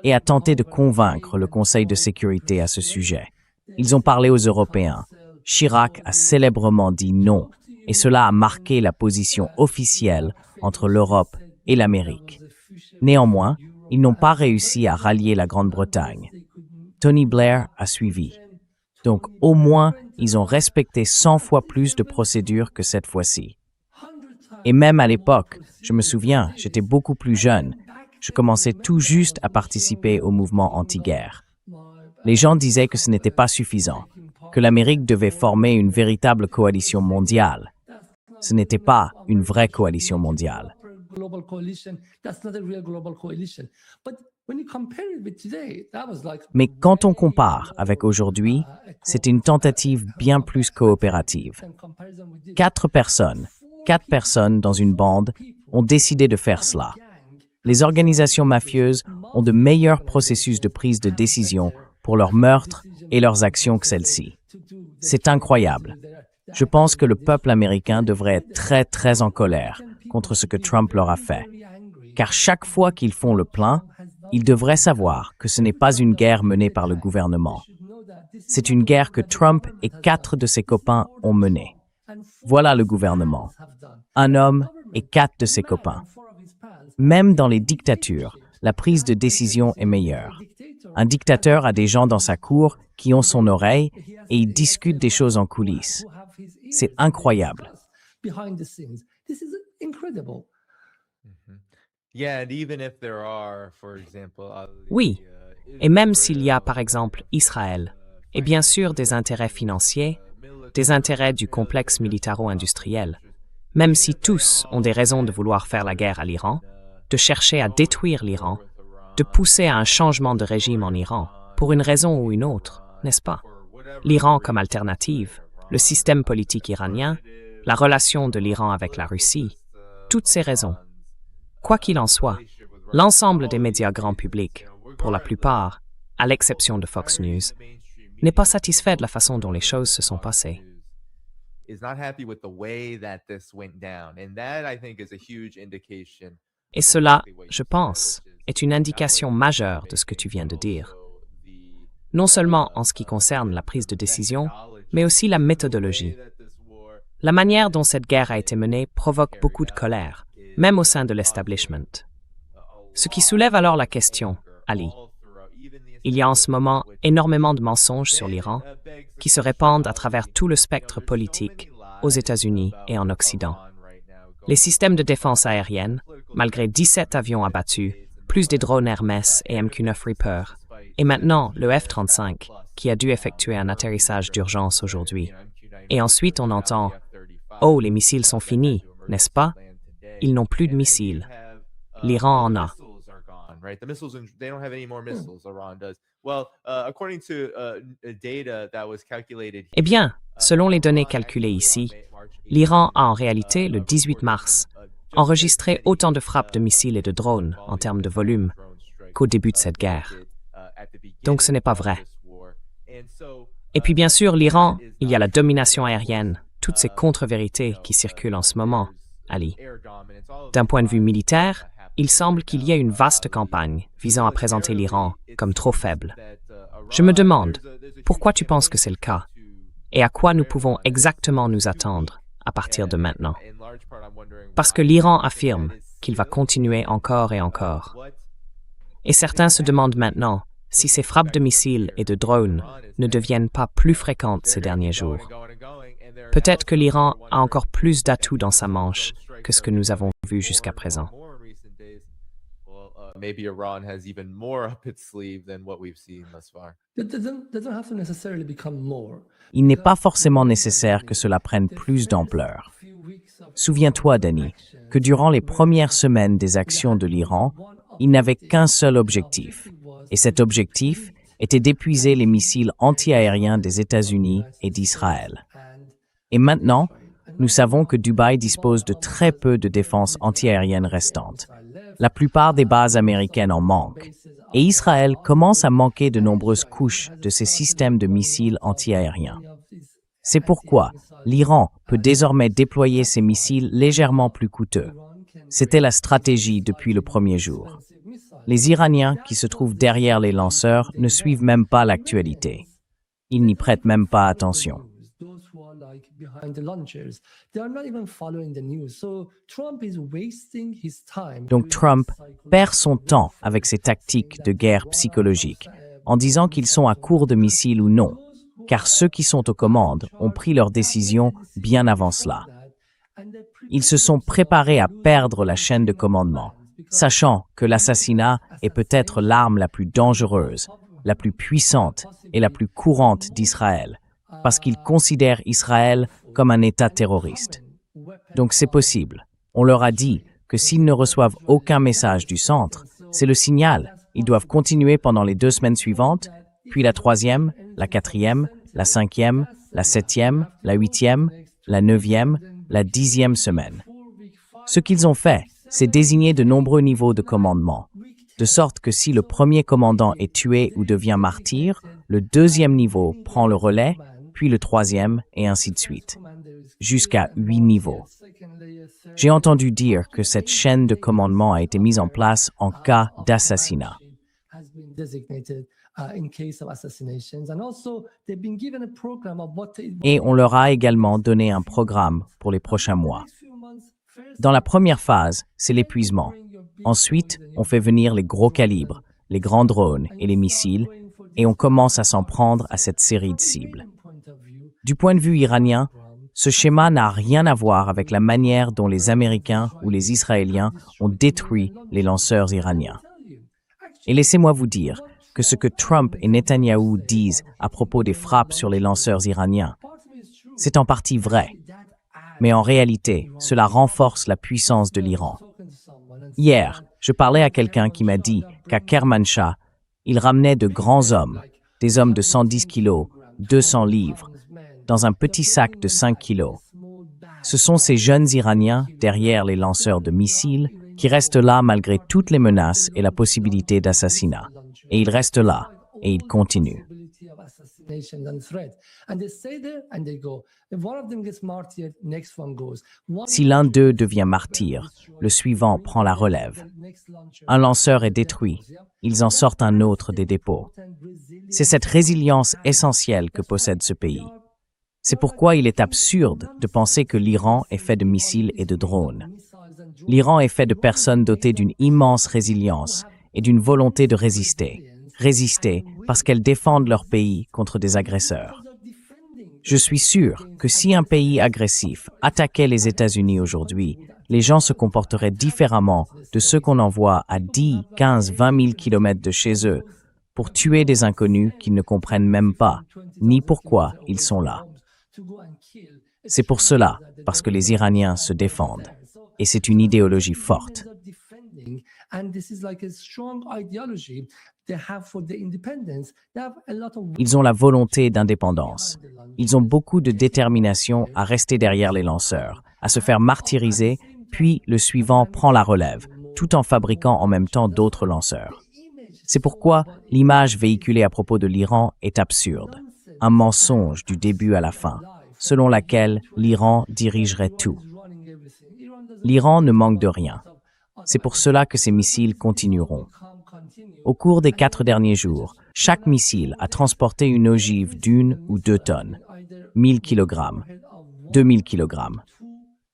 et a tenté de convaincre le Conseil de sécurité à ce sujet. Ils ont parlé aux Européens. Chirac a célèbrement dit non, et cela a marqué la position officielle entre l'Europe et l'Amérique. Néanmoins, ils n'ont pas réussi à rallier la Grande-Bretagne. Tony Blair a suivi. Donc au moins, ils ont respecté 100 fois plus de procédures que cette fois-ci. Et même à l'époque, je me souviens, j'étais beaucoup plus jeune. Je commençais tout juste à participer au mouvement anti-guerre. Les gens disaient que ce n'était pas suffisant, que l'Amérique devait former une véritable coalition mondiale. Ce n'était pas une vraie coalition mondiale. Mais quand on compare avec aujourd'hui, c'est une tentative bien plus coopérative. Quatre personnes dans une bande ont décidé de faire cela. Les organisations mafieuses ont de meilleurs processus de prise de décision pour leurs meurtres et leurs actions que celles-ci. C'est incroyable. Je pense que le peuple américain devrait être très, très en colère contre ce que Trump leur a fait. Car chaque fois qu'ils font le plein, ils devraient savoir que ce n'est pas une guerre menée par le gouvernement. C'est une guerre que Trump et 4 de ses copains ont menée. Voilà le gouvernement. Un homme et 4 de ses copains. Même dans les dictatures, la prise de décision est meilleure. Un dictateur a des gens dans sa cour qui ont son oreille et ils discutent des choses en coulisses. C'est incroyable. Oui, et même s'il y a par exemple Israël, et bien sûr des intérêts financiers, des intérêts du complexe militaro-industriel, même si tous ont des raisons de vouloir faire la guerre à l'Iran, de chercher à détruire l'Iran, de pousser à un changement de régime en Iran, pour une raison ou une autre, n'est-ce pas? L'Iran comme alternative, le système politique iranien, la relation de l'Iran avec la Russie, toutes ces raisons. Quoi qu'il en soit, l'ensemble des médias grand public, pour la plupart, à l'exception de Fox News, n'est pas satisfait de la façon dont les choses se sont passées. Et cela, je pense, est une indication majeure de ce que tu viens de dire. Non seulement en ce qui concerne la prise de décision, mais aussi la méthodologie. La manière dont cette guerre a été menée provoque beaucoup de colère, même au sein de l'establishment. Ce qui soulève alors la question, Ali. Il y a en ce moment énormément de mensonges sur l'Iran qui se répandent à travers tout le spectre politique, aux États-Unis et en Occident. Les systèmes de défense aérienne, malgré 17 avions abattus, plus des drones Hermes et MQ-9 Reaper, et maintenant le F-35, qui a dû effectuer un atterrissage d'urgence aujourd'hui. Et ensuite on entend « Oh, les missiles sont finis, n'est-ce pas? Ils n'ont plus de missiles. L'Iran en a. » Eh bien, selon les données calculées ici, l'Iran a en réalité, le 18 mars, enregistré autant de frappes de missiles et de drones en termes de volume qu'au début de cette guerre. Donc ce n'est pas vrai. Et puis bien sûr, l'Iran, il y a la domination aérienne, toutes ces contre-vérités qui circulent en ce moment, Ali. D'un point de vue militaire, il semble qu'il y ait une vaste campagne visant à présenter l'Iran comme trop faible. Je me demande, pourquoi tu penses que c'est le cas? Et à quoi nous pouvons exactement nous attendre à partir de maintenant? Parce que l'Iran affirme qu'il va continuer encore et encore. Et certains se demandent maintenant si ces frappes de missiles et de drones ne deviennent pas plus fréquentes ces derniers jours. Peut-être que l'Iran a encore plus d'atouts dans sa manche que ce que nous avons vu jusqu'à présent. Maybe Iran has even more up its sleeve than what we've seen thus far. Il n'est pas forcément nécessaire que cela prenne plus d'ampleur. Souviens-toi, Danny, que durant les premières semaines des actions de l'Iran, il n'avait qu'un seul objectif. Et cet objectif était d'épuiser les missiles anti-aériens des États-Unis et d'Israël. Et maintenant, nous savons que Dubaï dispose de très peu de défenses anti-aériennes restantes. La plupart des bases américaines en manquent. Et Israël commence à manquer de nombreuses couches de ces systèmes de missiles anti-aériens. C'est pourquoi l'Iran peut désormais déployer ses missiles légèrement plus coûteux. C'était la stratégie depuis le premier jour. Les Iraniens qui se trouvent derrière les lanceurs ne suivent même pas l'actualité. Ils n'y prêtent même pas attention. Donc Trump perd son temps avec ses tactiques de guerre psychologique en disant qu'ils sont à court de missiles ou non. car ceux qui sont aux commandes ont pris leurs décisions bien avant cela. Ils se sont préparés à perdre la chaîne de commandement, sachant que l'assassinat est peut-être l'arme la plus dangereuse, la plus puissante et la plus courante d'Israël, parce qu'ils considèrent Israël comme un État terroriste. Donc c'est possible. On leur a dit que s'ils ne reçoivent aucun message du centre, c'est le signal. Ils doivent continuer pendant les 2 semaines suivantes, puis la 3e, la 4e, la 5e, la 7e, la 8e, la 9e, la 10e semaine. Ce qu'ils ont fait, c'est désigner de nombreux niveaux de commandement, de sorte que si le premier commandant est tué ou devient martyr, le 2e niveau prend le relais, puis le 3e, et ainsi de suite, jusqu'à 8 niveaux. J'ai entendu dire que cette chaîne de commandement a été mise en place en cas d'assassinat. Et on leur a également donné un programme pour les prochains mois. Dans la première phase, c'est l'épuisement. Ensuite, on fait venir les gros calibres, les grands drones et les missiles, et on commence à s'en prendre à cette série de cibles. Du point de vue iranien, ce schéma n'a rien à voir avec la manière dont les Américains ou les Israéliens ont détruit les lanceurs iraniens. Et laissez-moi vous dire que ce que Trump et Netanyahou disent à propos des frappes sur les lanceurs iraniens, c'est en partie vrai. Mais en réalité, cela renforce la puissance de l'Iran. Hier, je parlais à quelqu'un qui m'a dit qu'à Kermanshah, il ramenait de grands hommes, des hommes de 110 kilos, 200 livres, dans un petit sac de 5 kilos. Ce sont ces jeunes Iraniens, derrière les lanceurs de missiles, qui restent là malgré toutes les menaces et la possibilité d'assassinat. Et ils restent là, et ils continuent. Si l'un d'eux devient martyr, le suivant prend la relève. Un lanceur est détruit, ils en sortent un autre des dépôts. C'est cette résilience essentielle que possède ce pays. C'est pourquoi il est absurde de penser que l'Iran est fait de missiles et de drones. L'Iran est fait de personnes dotées d'une immense résilience et d'une volonté de résister. Résister parce qu'elles défendent leur pays contre des agresseurs. Je suis sûr que si un pays agressif attaquait les États-Unis aujourd'hui, les gens se comporteraient différemment de ceux qu'on envoie à 10, 15, 20 000 kilomètres de chez eux pour tuer des inconnus qu'ils ne comprennent même pas, ni pourquoi ils sont là. C'est pour cela, parce que les Iraniens se défendent. Et c'est une idéologie forte. Ils ont la volonté d'indépendance. Ils ont beaucoup de détermination à rester derrière les lanceurs, à se faire martyriser, puis le suivant prend la relève, tout en fabriquant en même temps d'autres lanceurs. C'est pourquoi l'image véhiculée à propos de l'Iran est absurde. Un mensonge du début à la fin, selon laquelle l'Iran dirigerait tout. L'Iran ne manque de rien. C'est pour cela que ces missiles continueront. Au cours des 4 derniers jours, chaque missile a transporté une ogive d'1 ou 2 tonnes, 1000 kg, 2000 kg.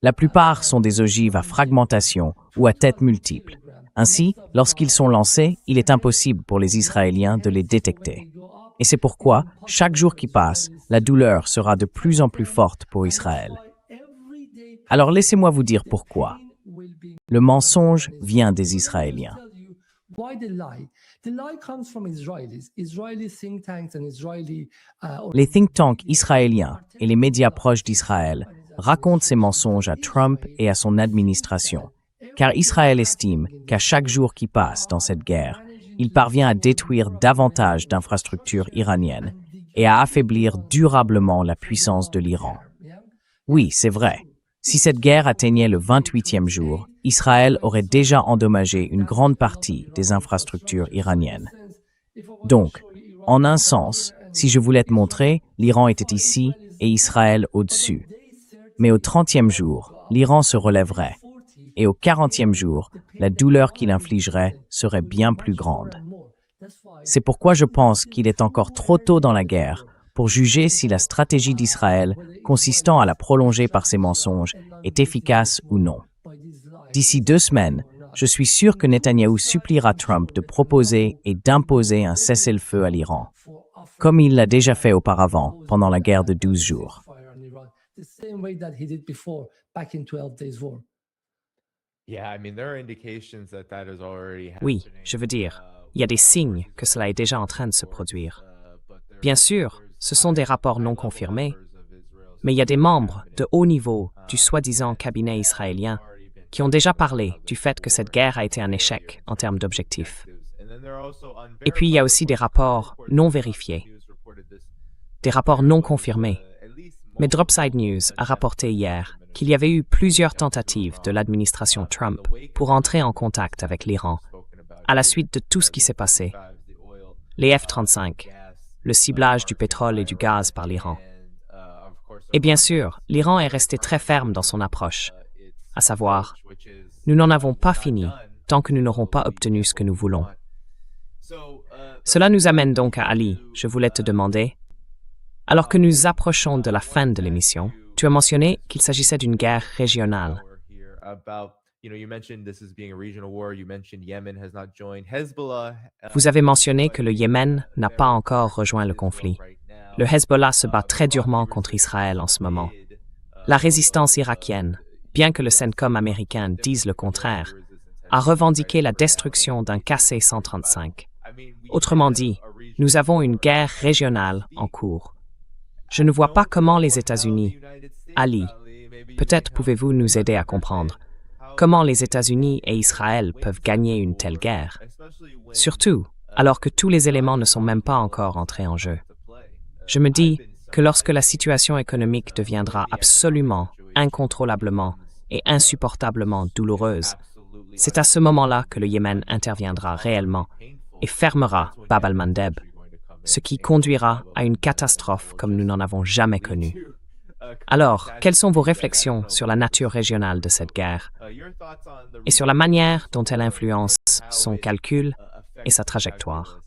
La plupart sont des ogives à fragmentation ou à tête multiple. Ainsi, lorsqu'ils sont lancés, il est impossible pour les Israéliens de les détecter. Et c'est pourquoi, chaque jour qui passe, la douleur sera de plus en plus forte pour Israël. Alors laissez-moi vous dire pourquoi. Le mensonge vient des Israéliens. Les think tanks israéliens et les médias proches d'Israël racontent ces mensonges à Trump et à son administration, car Israël estime qu'à chaque jour qui passe dans cette guerre, il parvient à détruire davantage d'infrastructures iraniennes et à affaiblir durablement la puissance de l'Iran. Oui, c'est vrai. Si cette guerre atteignait le 28e jour, Israël aurait déjà endommagé une grande partie des infrastructures iraniennes. Donc, en un sens, si je voulais te montrer, l'Iran était ici et Israël au-dessus. Mais au 30e jour, l'Iran se relèverait. Et au 40e jour, la douleur qu'il infligerait serait bien plus grande. C'est pourquoi je pense qu'il est encore trop tôt dans la guerre pour juger si la stratégie d'Israël, consistant à la prolonger par ses mensonges, est efficace ou non. D'ici 2 semaines, je suis sûr que Netanyahou suppliera Trump de proposer et d'imposer un cessez-le-feu à l'Iran. comme il l'a déjà fait auparavant pendant la guerre de 12 jours. The same way that he did before, back in 12 Days War. Yeah, I mean, there are indications that that is already Oui, happening. je veux dire, il y a des signes que cela est déjà en train de se produire. Bien sûr, ce sont des rapports non confirmés, mais il y a des membres de haut niveau du soi-disant cabinet israélien qui ont déjà parlé du fait que cette guerre a été un échec en termes d'objectifs. Et puis il y a aussi des rapports non vérifiés, des rapports non confirmés. Mais Dropside News a rapporté hier qu'il y avait eu plusieurs tentatives de l'administration Trump pour entrer en contact avec l'Iran à la suite de tout ce qui s'est passé. Les F-35, le ciblage du pétrole et du gaz par l'Iran. Et bien sûr, l'Iran est resté très ferme dans son approche, à savoir, nous n'en avons pas fini tant que nous n'aurons pas obtenu ce que nous voulons. Cela nous amène donc à Ali. Je voulais te demander, alors que nous approchons de la fin de l'émission, tu as mentionné qu'il s'agissait d'une guerre régionale. Vous avez mentionné que le Yémen n'a pas encore rejoint le conflit. Le Hezbollah se bat très durement contre Israël en ce moment. La résistance irakienne, bien que le CENTCOM américain dise le contraire, a revendiqué la destruction d'un KC-135. Autrement dit, nous avons une guerre régionale en cours. Je ne vois pas comment les États-Unis, Ali, peut-être pouvez-vous nous aider à comprendre, comment les États-Unis et Israël peuvent gagner une telle guerre, surtout alors que tous les éléments ne sont même pas encore entrés en jeu. Je me dis que lorsque la situation économique deviendra absolument, incontrôlablement et insupportablement douloureuse, c'est à ce moment-là que le Yémen interviendra réellement et fermera Bab al-Mandeb, ce qui conduira à une catastrophe comme nous n'en avons jamais connue. Alors, quelles sont vos réflexions sur la nature régionale de cette guerre et sur la manière dont elle influence son calcul et sa trajectoire?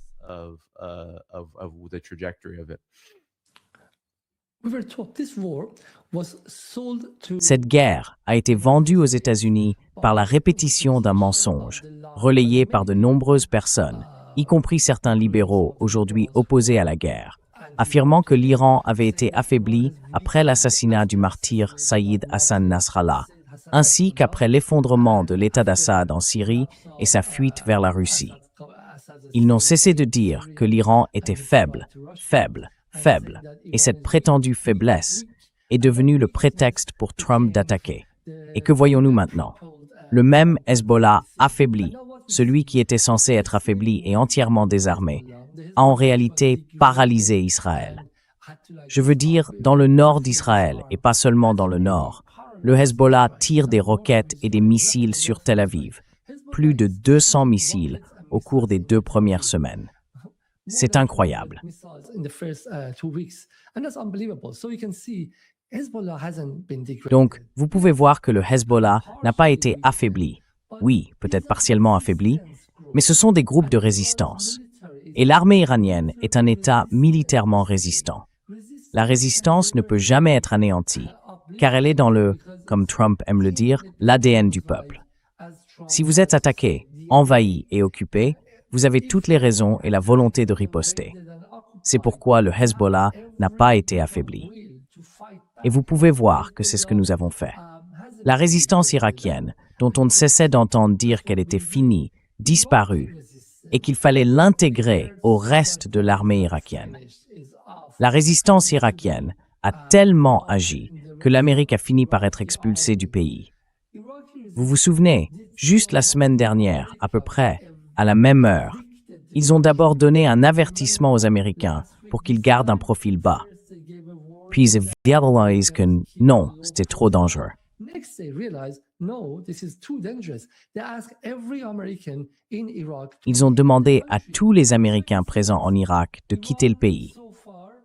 Cette guerre a été vendue aux États-Unis par la répétition d'un mensonge, relayé par de nombreuses personnes, y compris certains libéraux aujourd'hui opposés à la guerre, affirmant que l'Iran avait été affaibli après l'assassinat du martyr Saïd Hassan Nasrallah, ainsi qu'après l'effondrement de l'État d'Assad en Syrie et sa fuite vers la Russie. Ils n'ont cessé de dire que l'Iran était faible, faible, faible, et cette prétendue faiblesse est devenue le prétexte pour Trump d'attaquer. Et que voyons-nous maintenant? Le même Hezbollah affaibli, celui qui était censé être affaibli et entièrement désarmé, a en réalité paralysé Israël. Je veux dire, dans le nord d'Israël, et pas seulement dans le nord, le Hezbollah tire des roquettes et des missiles sur Tel Aviv, plus de 200 missiles au cours des 2 premières semaines. C'est incroyable. Donc, vous pouvez voir que le Hezbollah n'a pas été affaibli. Oui, peut-être partiellement affaibli, mais ce sont des groupes de résistance. Et l'armée iranienne est un État militairement résistant. La résistance ne peut jamais être anéantie, car elle est dans le, comme Trump aime le dire, l'ADN du peuple. Si vous êtes attaqué, envahi et occupé, vous avez toutes les raisons et la volonté de riposter. C'est pourquoi le Hezbollah n'a pas été affaibli. Et vous pouvez voir que c'est ce que nous avons fait. La résistance irakienne, dont on ne cessait d'entendre dire qu'elle était finie, disparue, et qu'il fallait l'intégrer au reste de l'armée irakienne. La résistance irakienne a tellement agi que l'Amérique a fini par être expulsée du pays. Vous vous souvenez, juste la semaine dernière, à peu près, à la même heure, ils ont d'abord donné un avertissement aux Américains pour qu'ils gardent un profil bas. Puis ils réalisent que non, c'était trop dangereux. Ils ont demandé à tous les Américains présents en Irak de quitter le pays.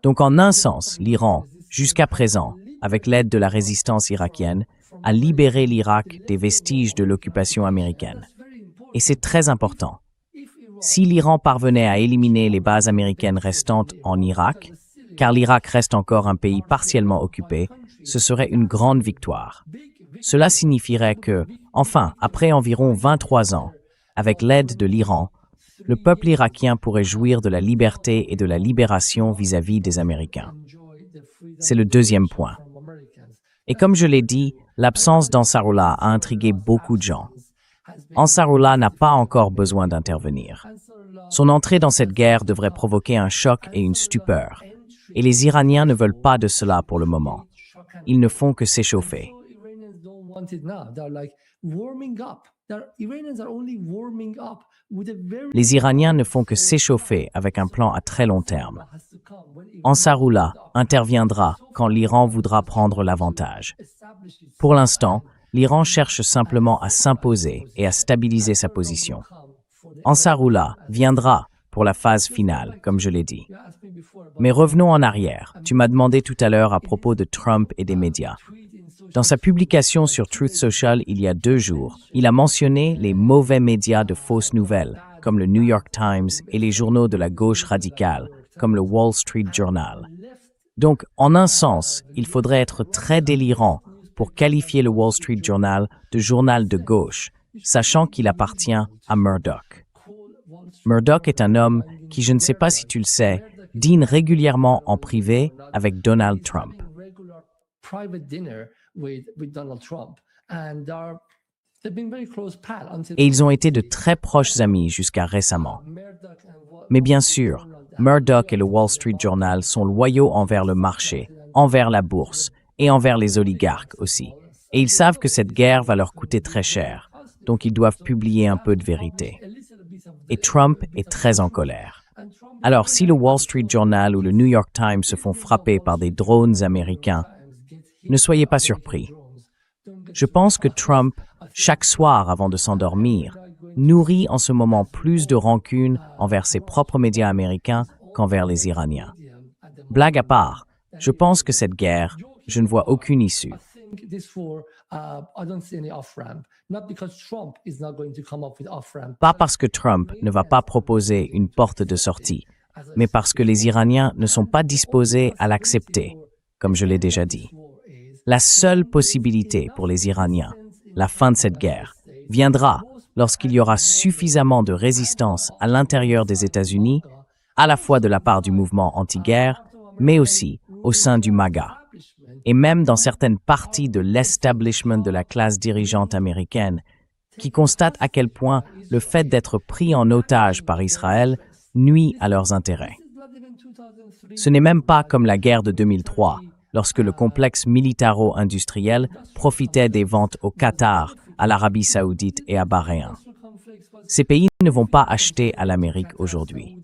Donc en un sens, l'Iran, jusqu'à présent, avec l'aide de la résistance irakienne, a libéré l'Irak des vestiges de l'occupation américaine. Et c'est très important. Si l'Iran parvenait à éliminer les bases américaines restantes en Irak, car l'Irak reste encore un pays partiellement occupé, ce serait une grande victoire. Cela signifierait que, enfin, après environ 23 ans, avec l'aide de l'Iran, le peuple irakien pourrait jouir de la liberté et de la libération vis-à-vis des Américains. C'est le deuxième point. Et comme je l'ai dit, l'absence d'Ansarullah a intrigué beaucoup de gens. Ansarullah n'a pas encore besoin d'intervenir. Son entrée dans cette guerre devrait provoquer un choc et une stupeur. Et les Iraniens ne veulent pas de cela pour le moment. Ils ne font que s'échauffer. Les Iraniens ne font que s'échauffer avec un plan à très long terme. Ansarullah interviendra quand l'Iran voudra prendre l'avantage. Pour l'instant, l'Iran cherche simplement à s'imposer et à stabiliser sa position. Ansarullah viendra pour la phase finale, comme je l'ai dit. Mais revenons en arrière. Tu m'as demandé tout à l'heure à propos de Trump et des médias. Dans sa publication sur Truth Social il y a 2 jours, il a mentionné les mauvais médias de fausses nouvelles, comme le New York Times et les journaux de la gauche radicale, comme le Wall Street Journal. Donc, en un sens, il faudrait être très délirant pour qualifier le Wall Street Journal de journal de gauche, sachant qu'il appartient à Murdoch. Murdoch est un homme qui, je ne sais pas si tu le sais, dîne régulièrement en privé avec Donald Trump. Et ils ont été de très proches amis jusqu'à récemment. Mais bien sûr, Murdoch et le Wall Street Journal sont loyaux envers le marché, envers la bourse et envers les oligarques aussi. Et ils savent que cette guerre va leur coûter très cher, donc ils doivent publier un peu de vérité. Et Trump est très en colère. Alors, si le Wall Street Journal ou le New York Times se font frapper par des drones américains, ne soyez pas surpris. Je pense que Trump, chaque soir avant de s'endormir, nourrit en ce moment plus de rancune envers ses propres médias américains qu'envers les Iraniens. Blague à part, je pense que cette guerre, je ne vois aucune issue. Pas parce que Trump ne va pas proposer une porte de sortie, mais parce que les Iraniens ne sont pas disposés à l'accepter, comme je l'ai déjà dit. La seule possibilité pour les Iraniens, la fin de cette guerre, viendra lorsqu'il y aura suffisamment de résistance à l'intérieur des États-Unis, à la fois de la part du mouvement anti-guerre, mais aussi au sein du MAGA. Et même dans certaines parties de l'establishment de la classe dirigeante américaine, qui constatent à quel point le fait d'être pris en otage par Israël nuit à leurs intérêts. Ce n'est même pas comme la guerre de 2003, lorsque le complexe militaro-industriel profitait des ventes au Qatar, à l'Arabie saoudite et à Bahreïn. Ces pays ne vont pas acheter à l'Amérique aujourd'hui.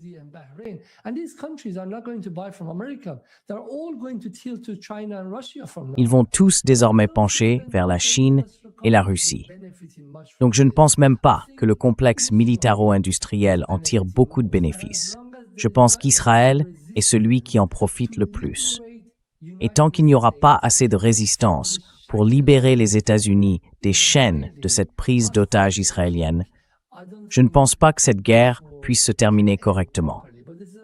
Ils vont tous désormais pencher vers la Chine et la Russie. Donc je ne pense même pas que le complexe militaro-industriel en tire beaucoup de bénéfices. Je pense qu'Israël est celui qui en profite le plus. Et tant qu'il n'y aura pas assez de résistance pour libérer les États-Unis des chaînes de cette prise d'otages israélienne, je ne pense pas que cette guerre puisse se terminer correctement.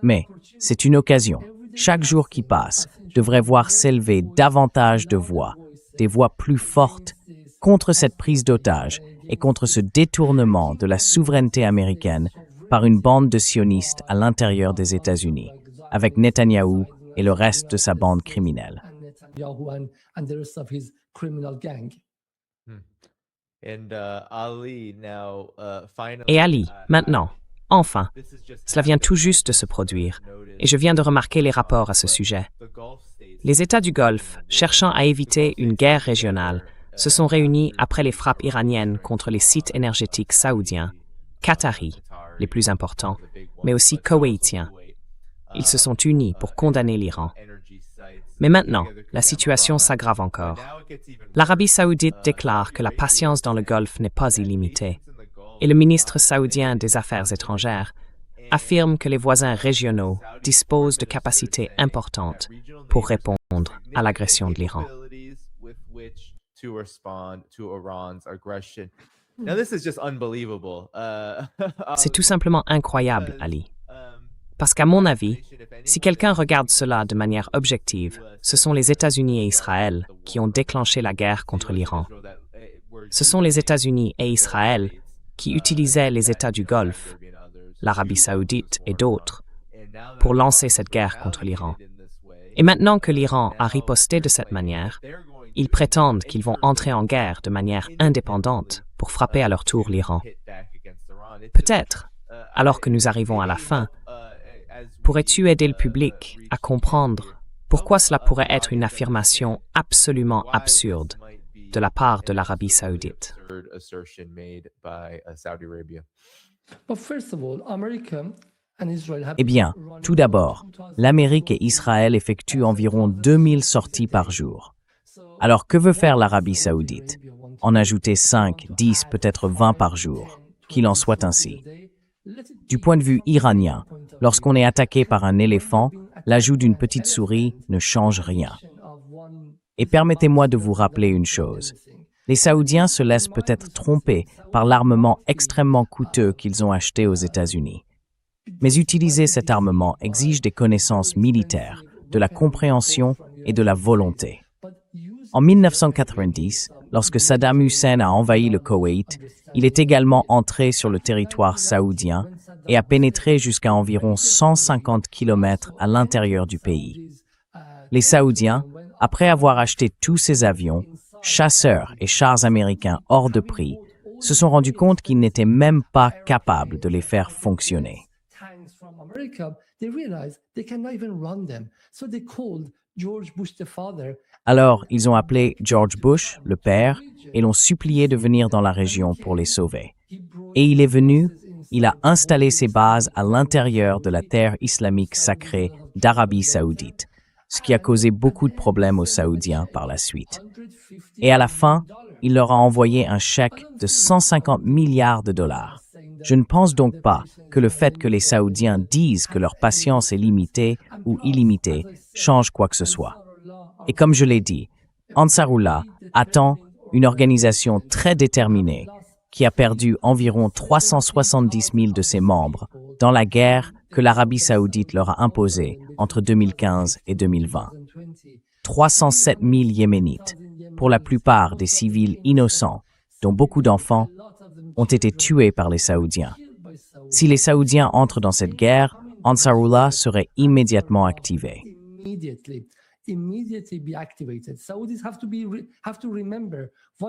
Mais c'est une occasion. Chaque jour qui passe devrait voir s'élever davantage de voix, des voix plus fortes contre cette prise d'otages et contre ce détournement de la souveraineté américaine par une bande de sionistes à l'intérieur des États-Unis, avec Netanyahou et le reste de sa bande criminelle. Et Ali, maintenant, enfin, cela vient tout juste de se produire, et je viens de remarquer les rapports à ce sujet. Les États du Golfe, cherchant à éviter une guerre régionale, se sont réunis après les frappes iraniennes contre les sites énergétiques saoudiens, qataris, les plus importants, mais aussi koweïtiens. Ils se sont unis pour condamner l'Iran. Mais maintenant, la situation s'aggrave encore. L'Arabie saoudite déclare que la patience dans le Golfe n'est pas illimitée. Et le ministre saoudien des Affaires étrangères affirme que les voisins régionaux disposent de capacités importantes pour répondre à l'agression de l'Iran. C'est tout simplement incroyable, Ali. Parce qu'à mon avis, si quelqu'un regarde cela de manière objective, ce sont les États-Unis et Israël qui ont déclenché la guerre contre l'Iran. Ce sont les États-Unis et Israël qui utilisaient les États du Golfe l'Arabie saoudite et d'autres, pour lancer cette guerre contre l'Iran. Et maintenant que l'Iran a riposté de cette manière, ils prétendent qu'ils vont entrer en guerre de manière indépendante pour frapper à leur tour l'Iran. Peut-être, alors que nous arrivons à la fin, pourrais-tu aider le public à comprendre pourquoi cela pourrait être une affirmation absolument absurde de la part de l'Arabie saoudite? Eh bien, tout d'abord, l'Amérique et Israël effectuent environ 2000 sorties par jour. Alors que veut faire l'Arabie saoudite? En ajouter 5, 10, peut-être 20 par jour. Qu'il en soit ainsi. Du point de vue iranien, lorsqu'on est attaqué par un éléphant, l'ajout d'une petite souris ne change rien. Et permettez-moi de vous rappeler une chose. Les Saoudiens se laissent peut-être tromper par l'armement extrêmement coûteux qu'ils ont acheté aux États-Unis. Mais utiliser cet armement exige des connaissances militaires, de la compréhension et de la volonté. En 1990, lorsque Saddam Hussein a envahi le Koweït, il est également entré sur le territoire saoudien et a pénétré jusqu'à environ 150 km à l'intérieur du pays. Les Saoudiens, après avoir acheté tous ces avions, chasseurs et chars américains hors de prix, se sont rendus compte qu'ils n'étaient même pas capables de les faire fonctionner. Alors, ils ont appelé George Bush, le père, et l'ont supplié de venir dans la région pour les sauver. Et il est venu, il a installé ses bases à l'intérieur de la terre islamique sacrée d'Arabie saoudite, ce qui a causé beaucoup de problèmes aux Saoudiens par la suite. Et à la fin, il leur a envoyé un chèque de 150 milliards de dollars. Je ne pense donc pas que le fait que les Saoudiens disent que leur patience est limitée ou illimitée change quoi que ce soit. Et comme je l'ai dit, Ansarullah attend une organisation très déterminée qui a perdu environ 370 000 de ses membres dans la guerre que l'Arabie saoudite leur a imposée entre 2015 et 2020. 307 000 Yéménites, pour la plupart des civils innocents, dont beaucoup d'enfants, ont été tués par les Saoudiens. Si les Saoudiens entrent dans cette guerre, Ansarullah serait immédiatement activé.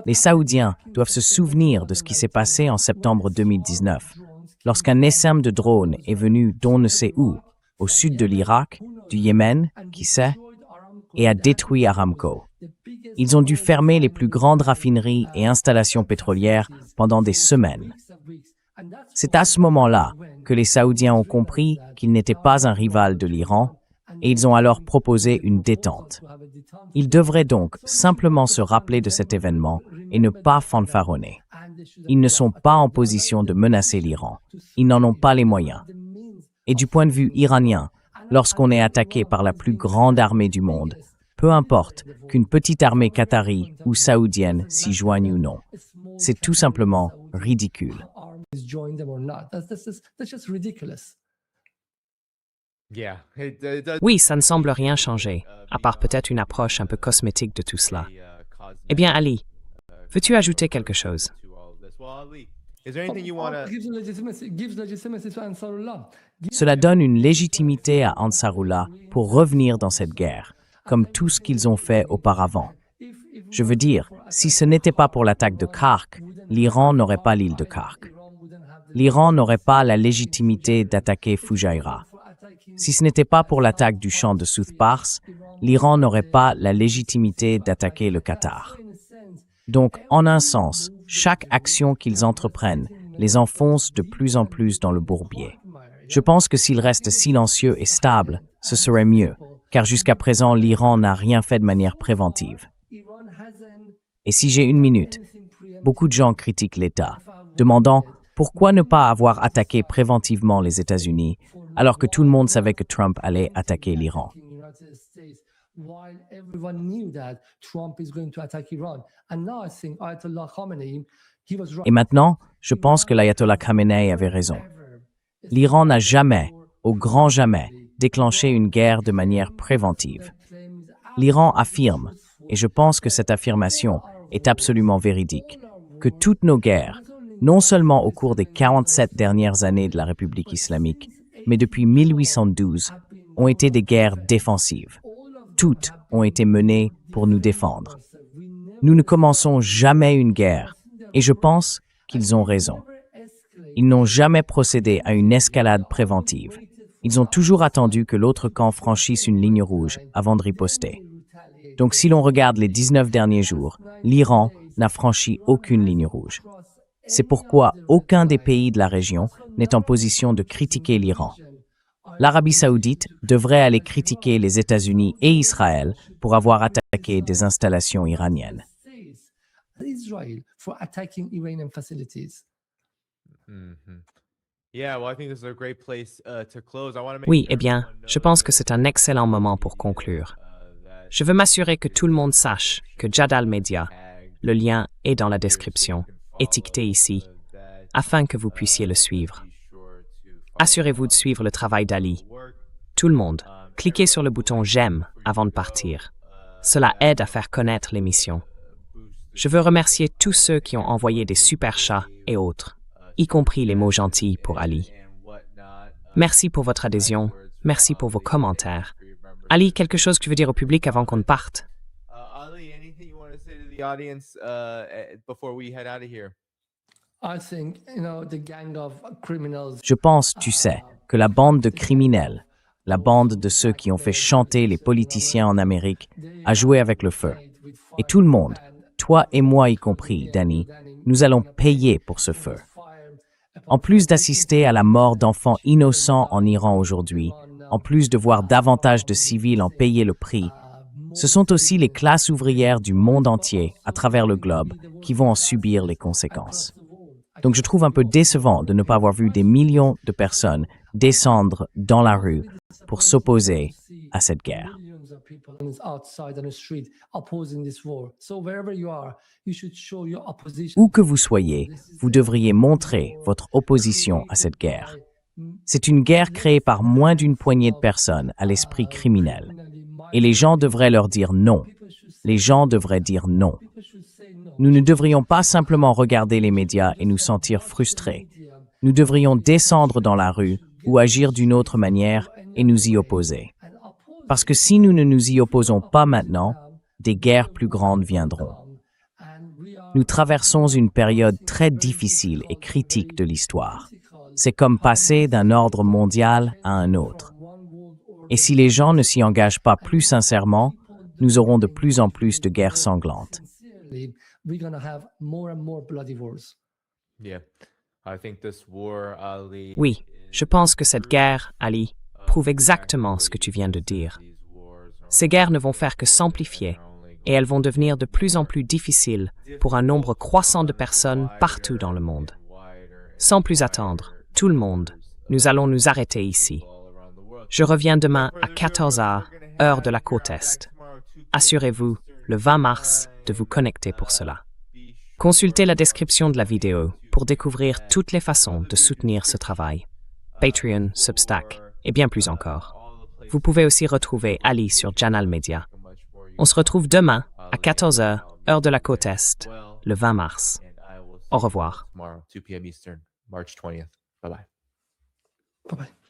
Les Saoudiens doivent se souvenir de ce qui s'est passé en septembre 2019, lorsqu'un essaim de drones est venu d'on ne sait où, au sud de l'Irak, du Yémen, qui sait, et a détruit Aramco. Ils ont dû fermer les plus grandes raffineries et installations pétrolières pendant des semaines. C'est à ce moment-là que les Saoudiens ont compris qu'ils n'étaient pas un rival de l'Iran, et ils ont alors proposé une détente. Ils devraient donc simplement se rappeler de cet événement et ne pas fanfaronner. Ils ne sont pas en position de menacer l'Iran. Ils n'en ont pas les moyens. Et du point de vue iranien, lorsqu'on est attaqué par la plus grande armée du monde, peu importe qu'une petite armée qatari ou saoudienne s'y joigne ou non. C'est tout simplement ridicule. Oui, ça ne semble rien changer, à part peut-être une approche un peu cosmétique de tout cela. Eh bien, Ali, veux-tu ajouter quelque chose? Cela donne une légitimité à Ansarullah pour revenir dans cette guerre, comme tout ce qu'ils ont fait auparavant. Je veux dire, si ce n'était pas pour l'attaque de Kark, l'Iran n'aurait pas l'île de Kark. L'Iran n'aurait pas la légitimité d'attaquer Fujairah. Si ce n'était pas pour l'attaque du champ de South Pars, l'Iran n'aurait pas la légitimité d'attaquer le Qatar. Donc, en un sens, chaque action qu'ils entreprennent les enfonce de plus en plus dans le bourbier. Je pense que s'ils restent silencieux et stables, ce serait mieux, car jusqu'à présent, l'Iran n'a rien fait de manière préventive. Et si j'ai une minute, beaucoup de gens critiquent l'État, demandant pourquoi ne pas avoir attaqué préventivement les États-Unis, alors que tout le monde savait que Trump allait attaquer l'Iran. Et maintenant, je pense que l'ayatollah Khamenei avait raison. L'Iran n'a jamais, au grand jamais, déclenché une guerre de manière préventive. L'Iran affirme, et je pense que cette affirmation est absolument véridique, que toutes nos guerres, non seulement au cours des 47 dernières années de la République islamique, mais depuis 1812, ont été des guerres défensives. Toutes ont été menées pour nous défendre. Nous ne commençons jamais une guerre, et je pense qu'ils ont raison. Ils n'ont jamais procédé à une escalade préventive. Ils ont toujours attendu que l'autre camp franchisse une ligne rouge avant de riposter. Donc si l'on regarde les 19 derniers jours, l'Iran n'a franchi aucune ligne rouge. C'est pourquoi aucun des pays de la région n'est en position de critiquer l'Iran. L'Arabie saoudite devrait aller critiquer les États-Unis et Israël pour avoir attaqué des installations iraniennes. Israel for attacking Iranian facilities. Yeah, well, I think this is a great place to close. I want to make Oui, sure eh bien, everyone je knows pense que that, c'est un excellent moment pour conclure. Je veux m'assurer que tout le monde sache que Jadal Media, le lien est dans la description, étiqueté ici, afin que vous puissiez le suivre. Assurez-vous de suivre le travail d'Ali. Tout le monde, cliquez sur le bouton « J'aime » avant de partir. Cela aide à faire connaître l'émission. Je veux remercier tous ceux qui ont envoyé des super chats et autres, y compris les mots gentils pour Ali. Merci pour votre adhésion, merci pour vos commentaires. Ali, quelque chose que tu veux dire au public avant qu'on parte? Ali, anything you want to say to the audience before we head out of here? I think, the gang of criminals. Je pense, tu sais, que la bande de criminels, la bande de ceux qui ont fait chanter les politiciens en Amérique, a joué avec le feu. Et tout le monde, toi et moi y compris, Danny, nous allons payer pour ce feu. En plus d'assister à la mort d'enfants innocents en Iran aujourd'hui, en plus de voir davantage de civils en payer le prix, ce sont aussi les classes ouvrières du monde entier, à travers le globe, qui vont en subir les conséquences. Donc je trouve un peu décevant de ne pas avoir vu des millions de personnes descendre dans la rue pour s'opposer à cette guerre. Où que vous soyez, vous devriez montrer votre opposition à cette guerre. C'est une guerre créée par moins d'une poignée de personnes à l'esprit criminel. Et les gens devraient leur dire non. Les gens devraient dire non. Nous ne devrions pas simplement regarder les médias et nous sentir frustrés. Nous devrions descendre dans la rue ou agir d'une autre manière et nous y opposer. Parce que si nous ne nous y opposons pas maintenant, des guerres plus grandes viendront. Nous traversons une période très difficile et critique de l'histoire. C'est comme passer d'un ordre mondial à un autre. Et si les gens ne s'y engagent pas plus sincèrement, nous aurons de plus en plus de guerres sanglantes. Oui, je pense que cette guerre, Ali, prouve exactement ce que tu viens de dire. Ces guerres ne vont faire que s'amplifier et elles vont devenir de plus en plus difficiles pour un nombre croissant de personnes partout dans le monde. Sans plus attendre, tout le monde, nous allons nous arrêter ici. Je reviens demain à 14h, heure de la côte Est. Assurez-vous, le 20 mars, de vous connecter pour cela. Consultez la description de la vidéo pour découvrir toutes les façons de soutenir ce travail. Patreon, Substack et bien plus encore. Vous pouvez aussi retrouver Ali sur Jadal Media. On se retrouve demain à 14h, heure de la côte Est, le 20 mars. Au revoir. Tomorrow, 2 p.m. Eastern, March 20th. Bye-bye. Bye-bye.